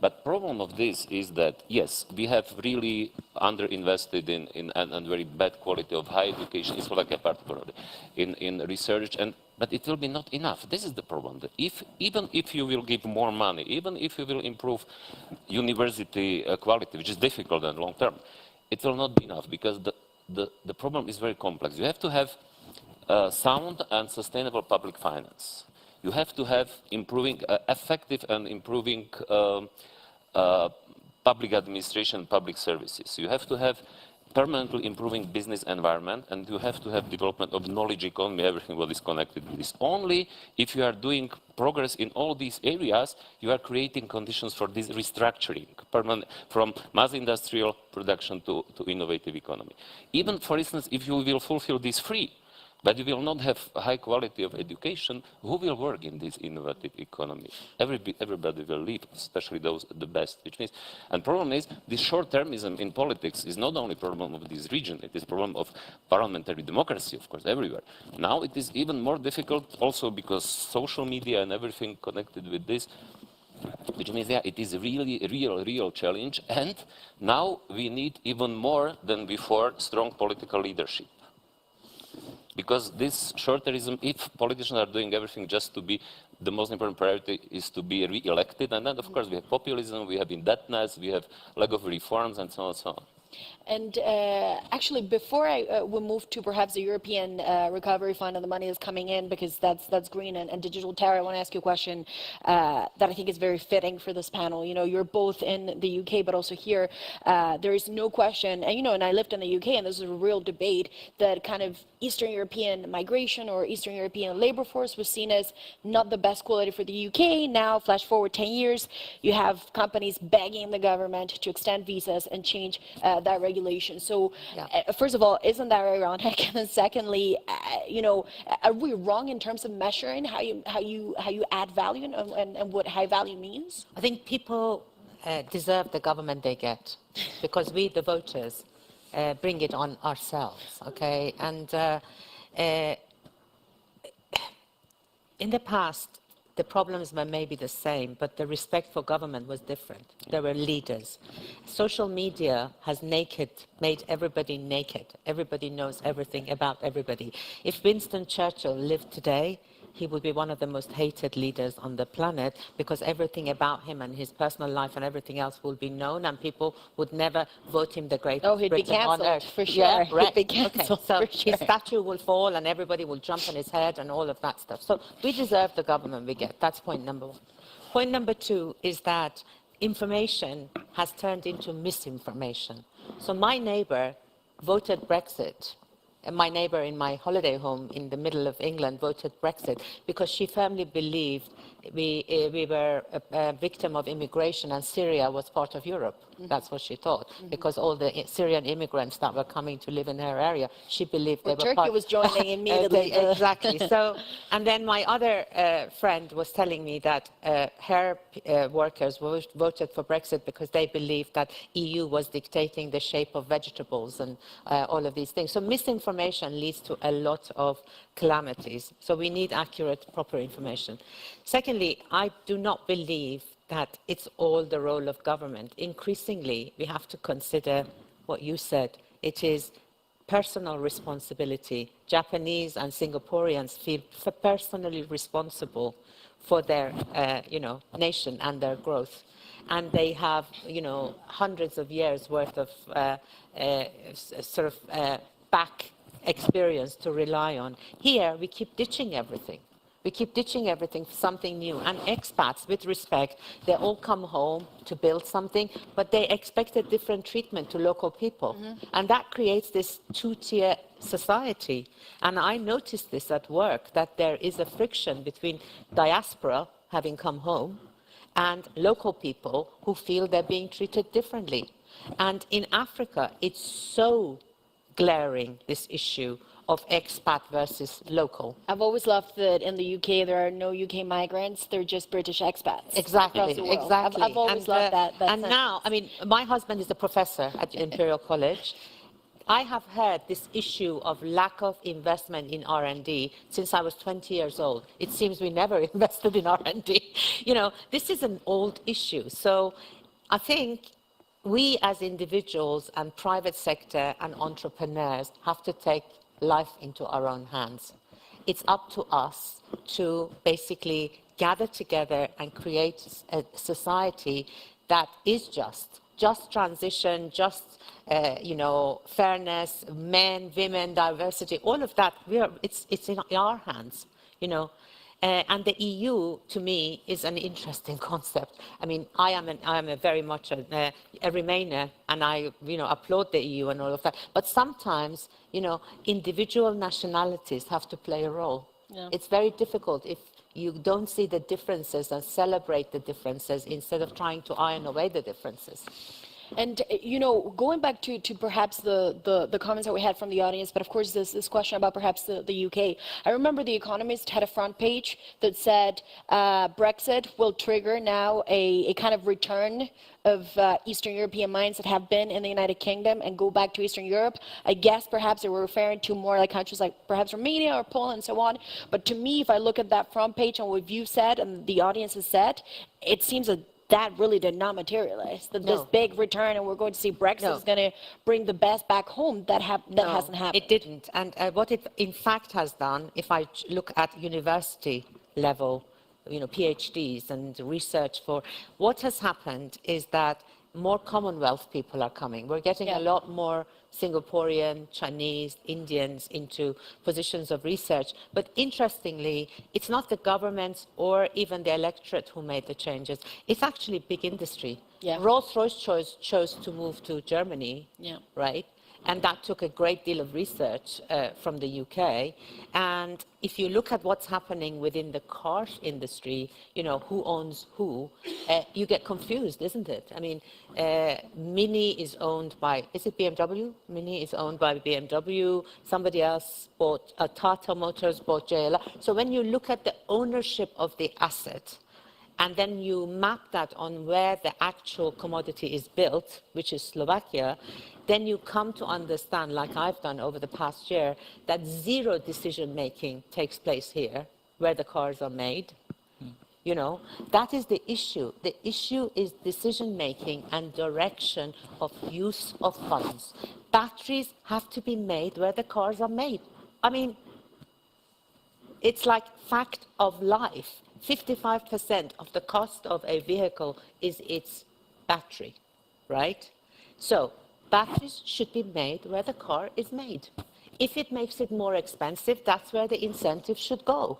But problem of this is that, yes, we have really underinvested in and very bad quality of high education, in Slovakia particularly, in research, but it will be not enough. This is the problem. That even if you will give more money, even if you will improve university quality, which is difficult and long term, it will not be enough, because the problem is very complex. You have to have sound and sustainable public finance. You have to have effective and improving public administration, public services. You have to have permanently improving business environment, and you have to have development of knowledge economy, everything what is connected with this. Only if you are doing progress in all these areas, you are creating conditions for this restructuring, from mass industrial production to innovative economy. Even, for instance, if you will fulfill this free, but you will not have high quality of education, who will work in this innovative economy? Everybody will leave, especially those the best. Which means, and problem is, this short-termism in politics is not only problem of this region, it is problem of parliamentary democracy, of course, everywhere. Now it is even more difficult also because social media and everything connected with this which means, yeah, it is really a real challenge. And now we need even more than before strong political leadership. Because this short-termism, if politicians are doing everything just to be, the most important priority is to be re-elected, and then of course we have populism, we have indebtedness, we have lack of reforms, and so on and so on. And actually, before we move to perhaps the European Recovery Fund and the money that's coming in, because that's green and digital, Tara, I want to ask you a question that I think is very fitting for this panel. You know, you're both in the UK, but also here. There is no question, and you know, and I lived in the UK, and this is a real debate that kind of Eastern European migration or Eastern European labor force was seen as not the best quality for the UK. Now, flash forward 10 years, you have companies begging the government to extend visas and change that regulation. So, first of all, isn't that ironic? And then secondly, you know, are we wrong in terms of measuring how you add value and what high value means? I think people deserve the government they get because we, the voters, bring it on ourselves, okay? And in the past, the problems were maybe the same, but the respect for government was different. There were leaders. Social media has made everybody naked. Everybody knows everything about everybody. If Winston Churchill lived today, he would be one of the most hated leaders on the planet because everything about him and his personal life and everything else will be known, and people would never vote him the greatest Oh, he'd be Briton on cancelled earth. for sure. Yeah, right. He'd be cancelled Okay, so for sure. his statue will fall and everybody will jump on his head and all of that stuff. So we deserve the government we get. That's point number one. Point number two is that information has turned into misinformation. So my neighbor voted Brexit. And my neighbor in my holiday home in the middle of England voted Brexit because she firmly believed we were a victim of immigration and Syria was part of Europe. That's what she thought. Because all the Syrian immigrants that were coming to live in her area, she believed they were Turkey part. was joining immediately. Exactly. So, and then my other friend was telling me that her workers voted for Brexit because they believed that EU was dictating the shape of vegetables and all of these things. So misinformation leads to a lot of calamities. So we need accurate, proper information. Secondly, I do not believe that it's all the role of government. Increasingly, we have to consider what you said. It is personal responsibility. Japanese and Singaporeans feel personally responsible for their, nation and their growth. And they have, hundreds of years worth of back experience to rely on. Here, we keep ditching everything. We keep ditching everything for something new. And expats, with respect, they all come home to build something, but they expect a different treatment to local people. And that creates this two-tier society. And I noticed this at work, that there is a friction between diaspora, having come home, and local people who feel they're being treated differently. And in Africa, it's so glaring, this issue of expat versus local. I've always loved that in the UK there are no UK migrants, they're just British expats. Exactly, exactly. I've always loved that. And now, I mean, my husband is a professor at Imperial College. I have heard this issue of lack of investment in R&D since I was 20 years old. It seems we never invested in R&D. This is an old issue. So I think we as individuals and private sector and entrepreneurs have to take life into our own hands. It's up to us to basically gather together and create a society that is just transition, fairness, men, women, diversity, all of that. It's in our hands, And the EU, to me, is an interesting concept. I mean, I am a very much a Remainer, and I, applaud the EU and all of that. But sometimes, individual nationalities have to play a role. Yeah. It's very difficult if you don't see the differences and celebrate the differences instead of trying to iron away the differences. And, going back to perhaps the comments that we had from the audience, but of course this question about perhaps the UK. I remember The Economist had a front page that said Brexit will trigger now a kind of return of Eastern European minds that have been in the United Kingdom and go back to Eastern Europe. I guess perhaps they were referring to more like countries like perhaps Romania or Poland and so on. But to me, if I look at that front page and what you said and the audience has said, it seems a that really did not materialize. That this No. big return and we're going to see Brexit No. is going to bring the best back home. That hasn't happened. It didn't. And what it in fact has done, if I look at university level, PhDs and research for, what has happened is that more Commonwealth people are coming. We're getting a lot more Singaporean, Chinese, Indians into positions of research. But interestingly, it's not the governments or even the electorate who made the changes. It's actually big industry. Yeah. Rolls-Royce chose to move to Germany, right? And that took a great deal of research from the UK. And if you look at what's happening within the car industry, who owns who, you get confused, isn't it? I mean, Mini is owned by, is it BMW? Mini is owned by BMW. Somebody else bought, Tata Motors bought JLR. So when you look at the ownership of the asset, and then you map that on where the actual commodity is built, which is Slovakia, then you come to understand, like I've done over the past year, that zero decision-making takes place here, where the cars are made. That is the issue. The issue is decision-making and direction of use of funds. Batteries have to be made where the cars are made. I mean, it's like fact of life. 55% of the cost of a vehicle is its battery, right? So batteries should be made where the car is made. If it makes it more expensive, that's where the incentive should go.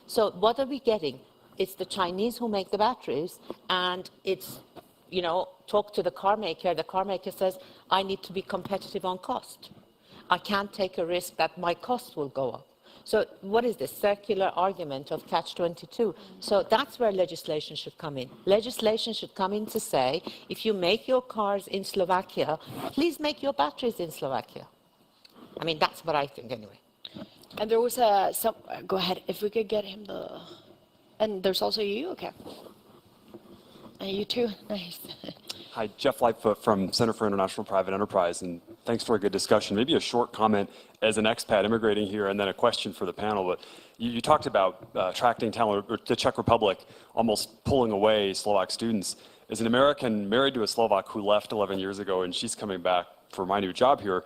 So what are we getting? It's the Chinese who make the batteries, and it's, talk to the car maker. The car maker says, I need to be competitive on cost. I can't take a risk that my cost will go up. So what is this circular argument of catch-22? So that's where legislation should come in. Legislation should come in to say, if you make your cars in Slovakia, please make your batteries in Slovakia. I mean, that's what I think anyway. And there was go ahead, if we could get him the, and there's also you, okay. And you too, nice. Hi, Jeff Lightfoot from Center for International Private Enterprise, and thanks for a good discussion. Maybe a short comment as an expat immigrating here, and then a question for the panel. But you talked about attracting talent, or the Czech Republic almost pulling away Slovak students. As an American married to a Slovak who left 11 years ago, and she's coming back for my new job here,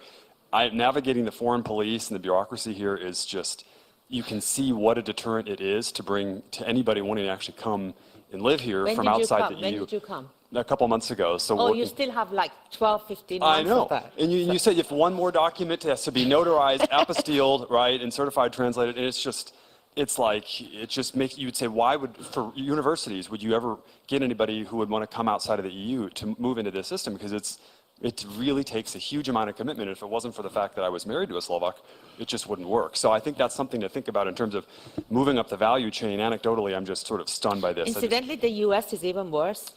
navigating the foreign police and the bureaucracy here is just, you can see what a deterrent it is to bring to anybody wanting to actually come and live here from outside the EU. When did you come? A couple months ago. So you still have like 12, 15 months I know. of that. And you said if one more document has to be notarized, apostilled, right, and certified translated, and it's like, it just makes, you would say, why would, for universities, would you ever get anybody who would want to come outside of the EU to move into this system? Because it really takes a huge amount of commitment. If it wasn't for the fact that I was married to a Slovak, it just wouldn't work. So I think that's something to think about in terms of moving up the value chain. Anecdotally, I'm just sort of stunned by this. Incidentally, the US is even worse.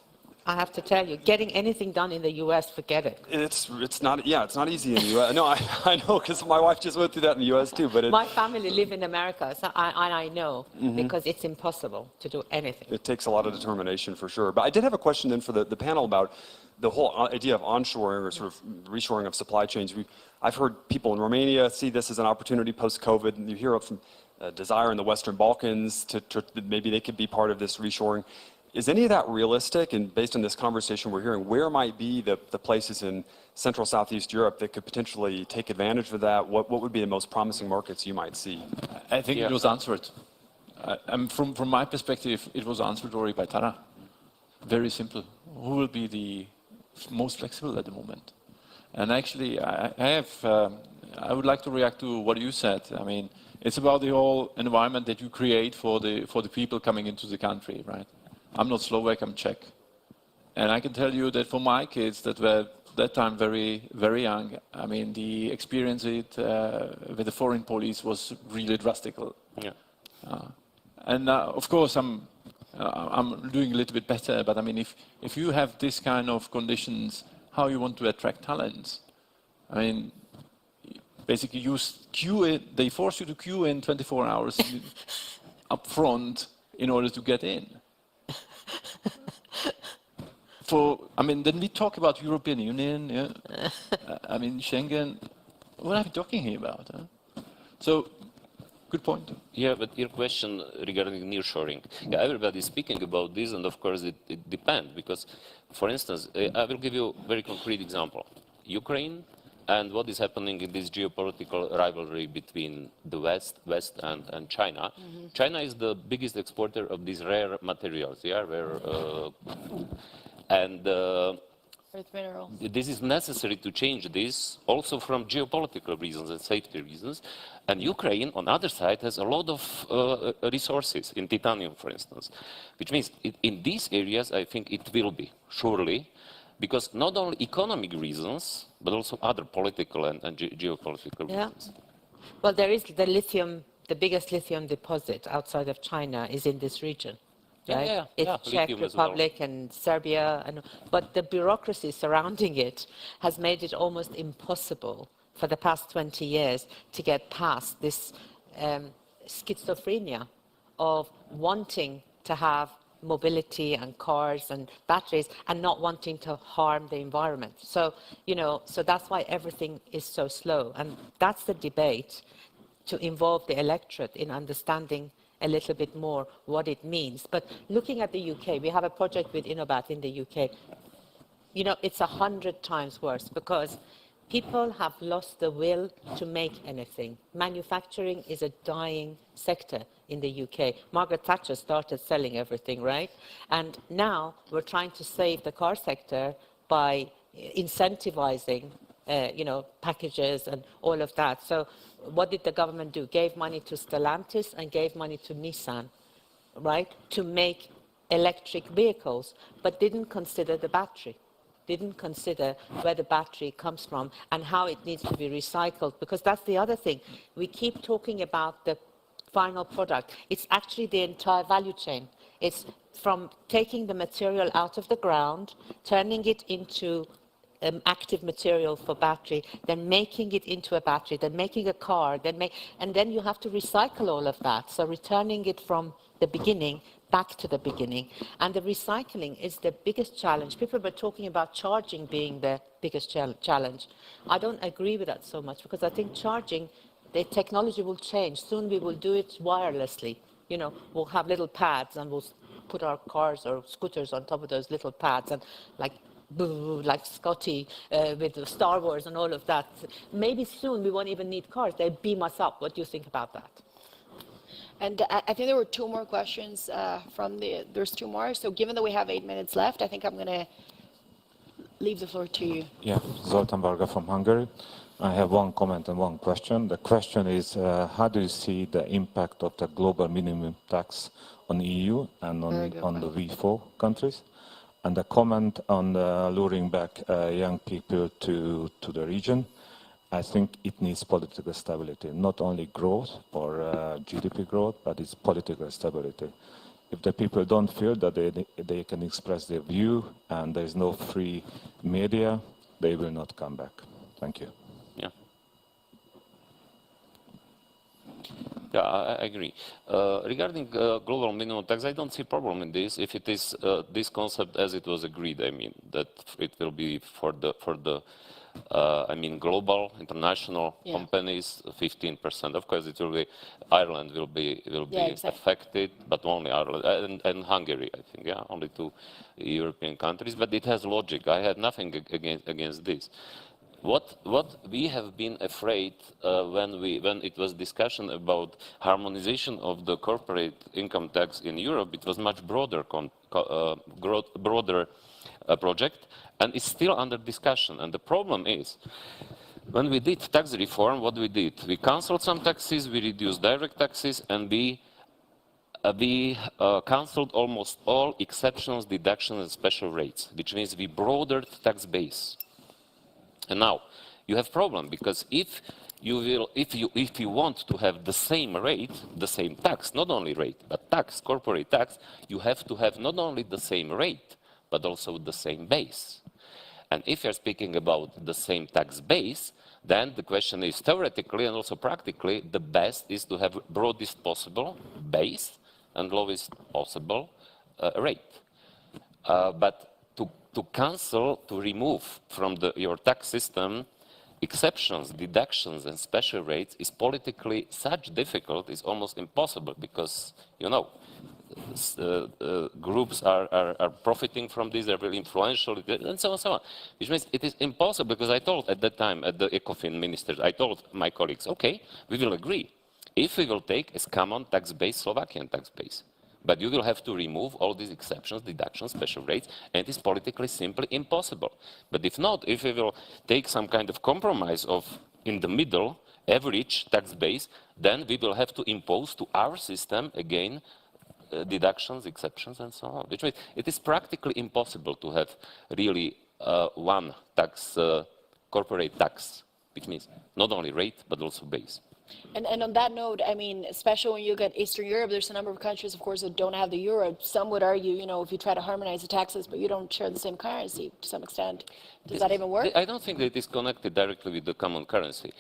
I have to tell you, getting anything done in the U.S., forget it. It's not easy in the U.S. No, I know, because my wife just went through that in the U.S. too. But my family live in America, so I know, because it's impossible to do anything. It takes a lot of determination for sure. But I did have a question then for the panel about the whole idea of onshoring or sort of reshoring of supply chains. I've heard people in Romania see this as an opportunity post-COVID, and you hear from desire in the Western Balkans to maybe they could be part of this reshoring. Is any of that realistic? And based on this conversation we're hearing, where might be the places in Central Southeast Europe that could potentially take advantage of that? What would be the most promising markets you might see? I think it was answered. From my perspective, it was answered already by TATRA. Very simple. Who will be the most flexible at the moment? And actually, I would like to react to what you said. I mean, it's about the whole environment that you create for the people coming into the country, right? I'm not Slovak, I'm Czech. And I can tell you that for my kids that were that time very, very young, I mean, the experience with the foreign police was really drastic. Yeah. Of course, I'm doing a little bit better, but I mean, if you have this kind of conditions, how you want to attract talents? I mean, basically they force you to queue in 24 hours up front in order to get in. Then we talk about European Union, Schengen. What are we talking here about? Huh? So Good point. Yeah, but your question regarding nearshoring, yeah, everybody's speaking about this, and of course it depends because, for instance, I will give you a very concrete example: Ukraine and what is happening in this geopolitical rivalry between the West and China. China is the biggest exporter of these rare materials, yeah, and Earth minerals. this is necessary to change this also from geopolitical reasons and safety reasons. And Ukraine, on the other side, has a lot of resources in titanium, for instance, which means in these areas, I think it will be, surely, because not only economic reasons, but also other political and geopolitical reasons. Well, there is the lithium, the biggest lithium deposit outside of China is in this region. Right? It's Czech Republic and Serbia, but the bureaucracy surrounding it has made it almost impossible for the past 20 years to get past this schizophrenia of wanting to have mobility and cars and batteries and not wanting to harm the environment. So, so that's why everything is so slow. And that's the debate, to involve the electorate in understanding a little bit more what it means. But looking at the UK, we have a project with Innobat in the UK. It's 100 times worse because people have lost the will to make anything. Manufacturing is a dying sector in the UK. Margaret Thatcher started selling everything, right? And now we're trying to save the car sector by incentivizing packages and all of that. So what did the government do? Gave money to Stellantis and gave money to Nissan, right, to make electric vehicles, but didn't consider the battery, didn't consider where the battery comes from and how it needs to be recycled, because that's the other thing. We keep talking about the final product. It's actually the entire value chain. It's from taking the material out of the ground, turning it into active material for battery, then making it into a battery, then making a car, and then you have to recycle all of that. So returning it from the beginning back to the beginning. And the recycling is the biggest challenge. People were talking about charging being the biggest challenge. I don't agree with that so much because I think charging, the technology will change. Soon we will do it wirelessly. We'll have little pads and we'll put our cars or scooters on top of those little pads and like Scotty with Star Wars and all of that. Maybe soon we won't even need cars. They beam us up. What do you think about that? And I think there were two more questions there's two more. So given that we have 8 minutes left, I think I'm going to leave the floor to you. Yeah, Zoltán Varga from Hungary. I have one comment and one question. The question is, how do you see the impact of the global minimum tax on the EU and on the V4 countries? And the comment on luring back young people to the region, I think it needs political stability, not only growth or GDP growth, but it's political stability. If the people don't feel that they can express their view and there's no free media, they will not come back. Thank you. Yeah, I agree. Regarding global minimum tax, I don't see a problem in this if it is this concept as it was agreed. I mean that it will be for the global international companies 15%. Of course, it will be Ireland will be affected, but only Ireland and Hungary. I think only two European countries. But it has logic. I had nothing against this. What we have been afraid when it was discussion about harmonization of the corporate income tax in Europe, it was much broader project, and it's still under discussion. And the problem is, when we did tax reform, what we did? We cancelled some taxes, we reduced direct taxes, and we cancelled almost all exceptions, deductions, and special rates, which means we broadened tax base. And now you have problem because if you want to have the same rate, the same tax, not only rate, but tax, corporate tax, you have to have not only the same rate, but also the same base. And if you're speaking about the same tax base, then the question is theoretically and also practically, the best is to have broadest possible base and lowest possible rate. But to cancel, to remove from your tax system exceptions, deductions, and special rates is politically such difficult, it's almost impossible because, you know, groups are profiting from this, they're very influential, and so on, so on. Which means it is impossible, because I told at that time, at the ECOFIN ministers, I told my colleagues, okay, we will agree if we will take as common tax base Slovakian tax base. But you will have to remove all these exceptions, deductions, special rates, and it is politically simply impossible. But if not, if we will take some kind of compromise of, in the middle, average tax base, then we will have to impose to our system, again, deductions, exceptions, and so on. Which means it is practically impossible to have really one tax, corporate tax, which means not only rate, but also base. And on that note, I mean, especially when you look at Eastern Europe, there's a number of countries, of course, that don't have the euro. Some would argue, you know, if you try to harmonize the taxes, but you don't share the same currency to some extent, does that even work? I don't think that it is connected directly with the common currency.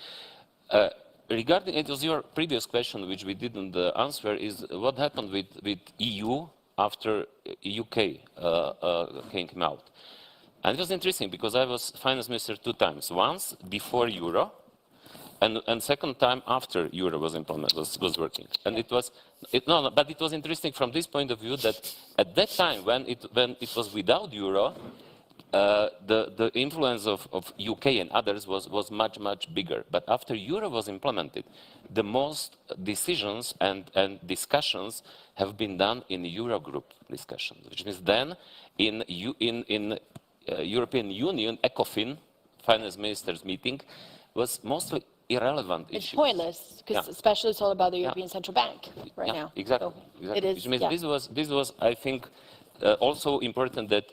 Regarding, it was your previous question, which we didn't answer, is what happened with EU after UK came out. And it was interesting because I was finance minister 2 times. Once before euro, and second time after euro was implemented, was working. And it was, but it was interesting from this point of view that at that time when it was without euro, the influence of UK and others was much, much bigger. But after euro was implemented, the most decisions and discussions have been done in Eurogroup discussions, which means then in European Union, ECOFIN, finance ministers meeting, was mostly irrelevant issues. It's pointless, because especially it's all about the European Central Bank right now. Exactly. So exactly. it is, Which means this was, I think, also important that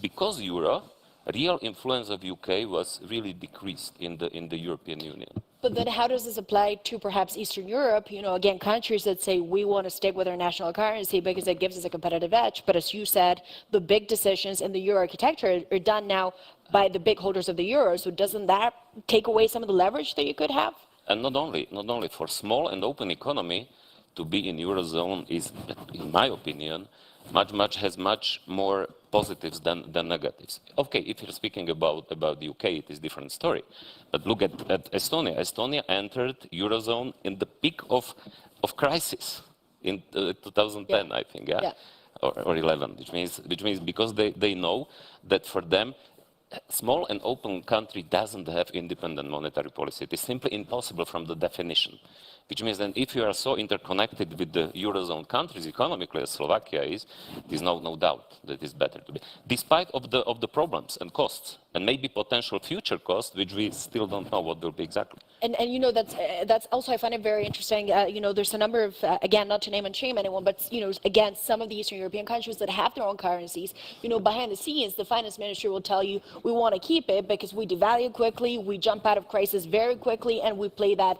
because euro, real influence of UK was really decreased in the European Union. But then how does this apply to perhaps Eastern Europe? You know, again, countries that say we want to stick with our national currency because it gives us a competitive edge. But as you said, the big decisions in the euro architecture are done now by the big holders of the euro. So doesn't that take away some of the leverage that you could have? And not only for small and open economy to be in eurozone is, in my opinion, has much more positives than negatives. Okay, if you're speaking about the UK, it is a different story. But look at Estonia. Estonia entered eurozone in the peak of crisis in 2010, I think, or 11, which means because they know that for them, small and open country doesn't have independent monetary policy. It is simply impossible from the definition. Which means that if you are so interconnected with the Eurozone countries economically as Slovakia is, there's no doubt that it's better to be. Despite of the problems and costs, and maybe potential future costs, which we still don't know what will be exactly. And you know, that's also, I find it very interesting. You know, there's a number of, again, not to name and shame anyone, but, you know, again, some of the Eastern European countries that have their own currencies, you know, behind the scenes, the finance ministry will tell you, we want to keep it because we devalue quickly, we jump out of crisis very quickly, and we play that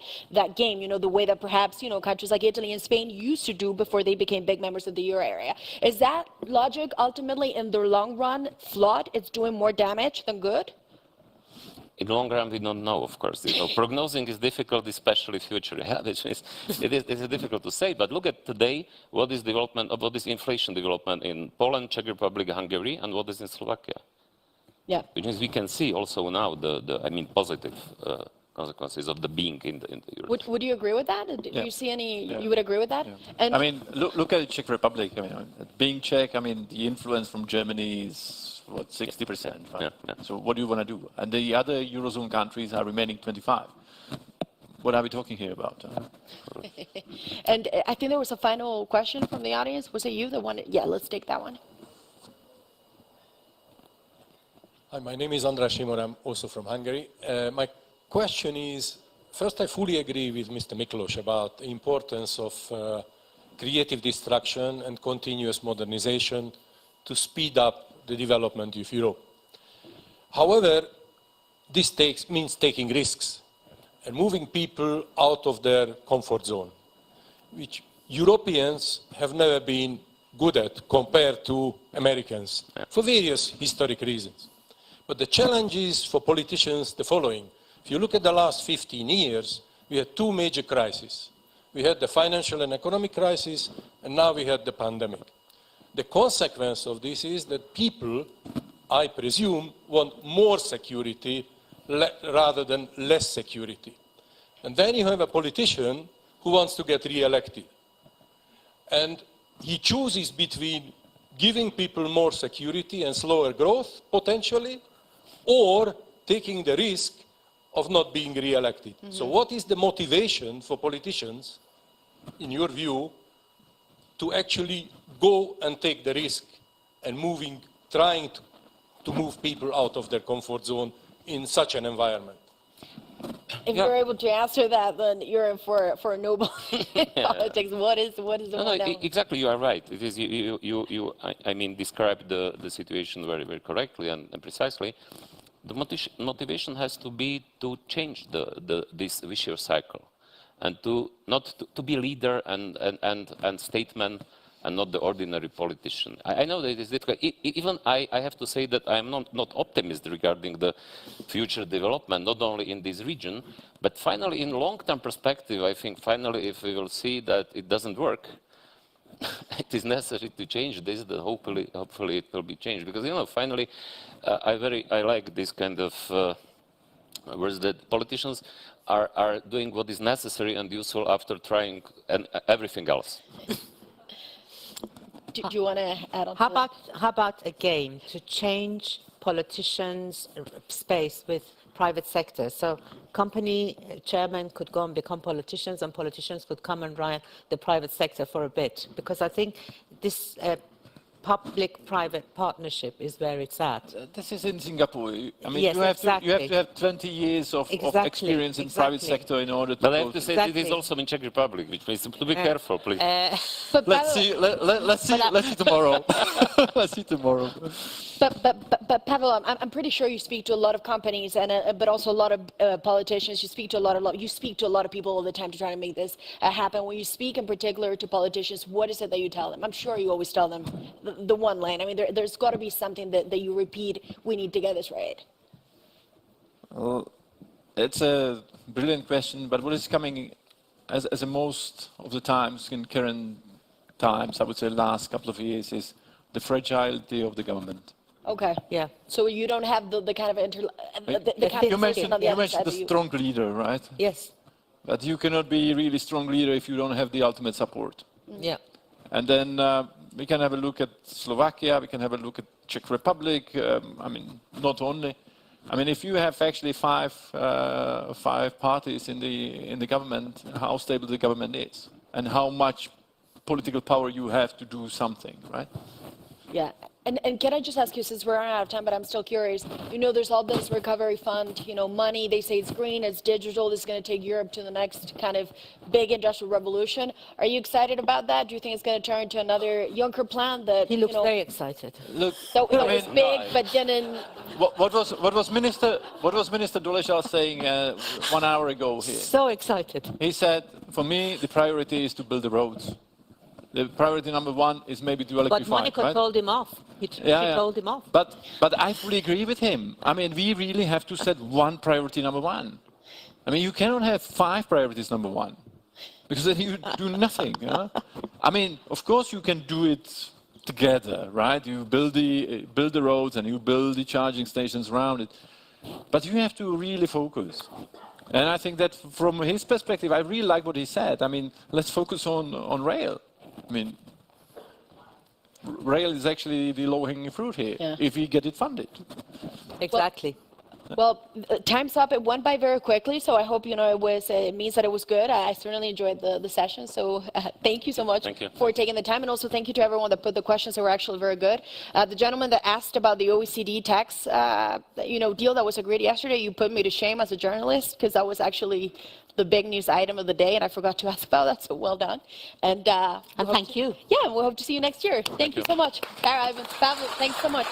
game, you know, the way that perhaps, you know, countries like Italy and Spain used to do before they became big members of the euro area. Is that logic ultimately in the long run flawed? It's doing more damage than good? In the long run, we don't know, of course. You know, prognosing is difficult, especially future. Yeah, which means it is difficult to say. But look at today, what is inflation development in Poland, Czech Republic, Hungary, and what is in Slovakia? Yeah. Which means we can see also now positive consequences of the being in the euro. Would you agree with that? Do you see any? You would agree with that? Yeah. And I mean, look at the Czech Republic. I mean, being Czech, I mean, the influence from Germany is what, 60%, right? Yeah. So what do you want to do? And the other Eurozone countries are remaining 25. What are we talking here about? And I think there was a final question from the audience. Was it you that wanted? Yeah, let's take that one. Hi, my name is András Simon. I'm also from Hungary. My question is, first, I fully agree with Mr. Miklos about the importance of creative destruction and continuous modernization to speed up the development of Europe. However, this means taking risks and moving people out of their comfort zone, which Europeans have never been good at compared to Americans for various historic reasons. But the challenge is for politicians the following. If you look at the last 15 years, we had 2 major crises. We had the financial and economic crisis, and now we had the pandemic. The consequence of this is that people, I presume, want more security rather than less security. And then you have a politician who wants to get re-elected. And he chooses between giving people more security and slower growth, potentially, or taking the risk of not being re-elected. So what is the motivation for politicians, in your view, to actually go and take the risk and trying to move people out of their comfort zone in such an environment? If you're able to answer that, then you're in for a Nobel in politics. What is the one? Exactly, you are right. It is I mean, described the situation very, very correctly and precisely. The motivation has to be to change this vicious cycle, and to be leader and statesman, and not the ordinary politician. I know that it is difficult. Even I have to say that I am not optimistic regarding the future development, not only in this region, but finally in long-term perspective, I think finally if we will see that it doesn't work, it is necessary to change this, that hopefully it will be changed. Because, you know, finally, I like this kind of words that politicians are doing what is necessary and useful after trying everything else. Do you want to add on? How about a game to change politicians' space with private sector? So company chairmen could go and become politicians, and politicians could come and run the private sector for a bit. Because I think this public-private partnership is where it's at. This is in Singapore. I mean, Yes, you have exactly. to have 20 years of experience in private sector in order to. But I have to say Exactly. it is also in Czech Republic, which means to be careful, please. But Let's see. Let's see tomorrow. Let's see tomorrow. But Pavel, I'm pretty sure you speak to a lot of companies, and but also a lot of politicians. You speak to a lot of people all the time to try to make this happen. When you speak in particular to politicians, what is it that you tell them? I'm sure you always tell them the one line. I mean, there's got to be something that you repeat. We need to get this right. Well, it's a brilliant question, but what is coming as a most of the times in current times, I would say last couple of years, is the fragility of the government. Okay. Yeah. So you don't have the kind of the kind You of person on the mentioned other the side of you. strong leader, right? Yes. But you cannot be really strong leader if you don't have the ultimate support. Yeah. And then we can have a look at Slovakia, we can have a look at Czech Republic, I mean, not only. I mean, if you have actually five parties in the government, how stable the government is, and how much political power you have to do something, right? Yeah. And can I just ask you, since we're running out of time, but I'm still curious, you know, there's all this recovery fund, you know, money, they say it's green, it's digital, this is going to take Europe to the next kind of big industrial revolution. Are you excited about that? Do you think it's going to turn into another Juncker plan that, He looks you know, very excited. Look, that was big, but didn't... what was Minister Dolezal saying 1 hour ago here? So excited. He said, for me, the priority is to build the roads. The priority number one is maybe to electrify. But Monica right? told him off. She told him off. But I fully agree with him. I mean, we really have to set one priority number one. I mean, you cannot have 5 priorities number one, because then you do nothing. You know? I mean, of course you can do it together, right? You build the roads and you build the charging stations around it, but you have to really focus. And I think that from his perspective, I really like what he said. I mean, let's focus on rail. I mean, rail is actually the low-hanging fruit here, if we get it funded. Exactly. Well, time's up. It went by very quickly, so I hope, you know, it means that it was good. I certainly enjoyed the session, so thank you so much for taking the time, and also thank you to everyone that put the questions that were actually very good. The gentleman that asked about the OECD tax, you know, deal that was agreed yesterday, you put me to shame as a journalist, because that was actually the big news item of the day, and I forgot to ask about that, so well done. And thank you. Yeah, we'll hope to see you next year. Thank you so much. Sarah, Ivan, Pavel, thanks so much.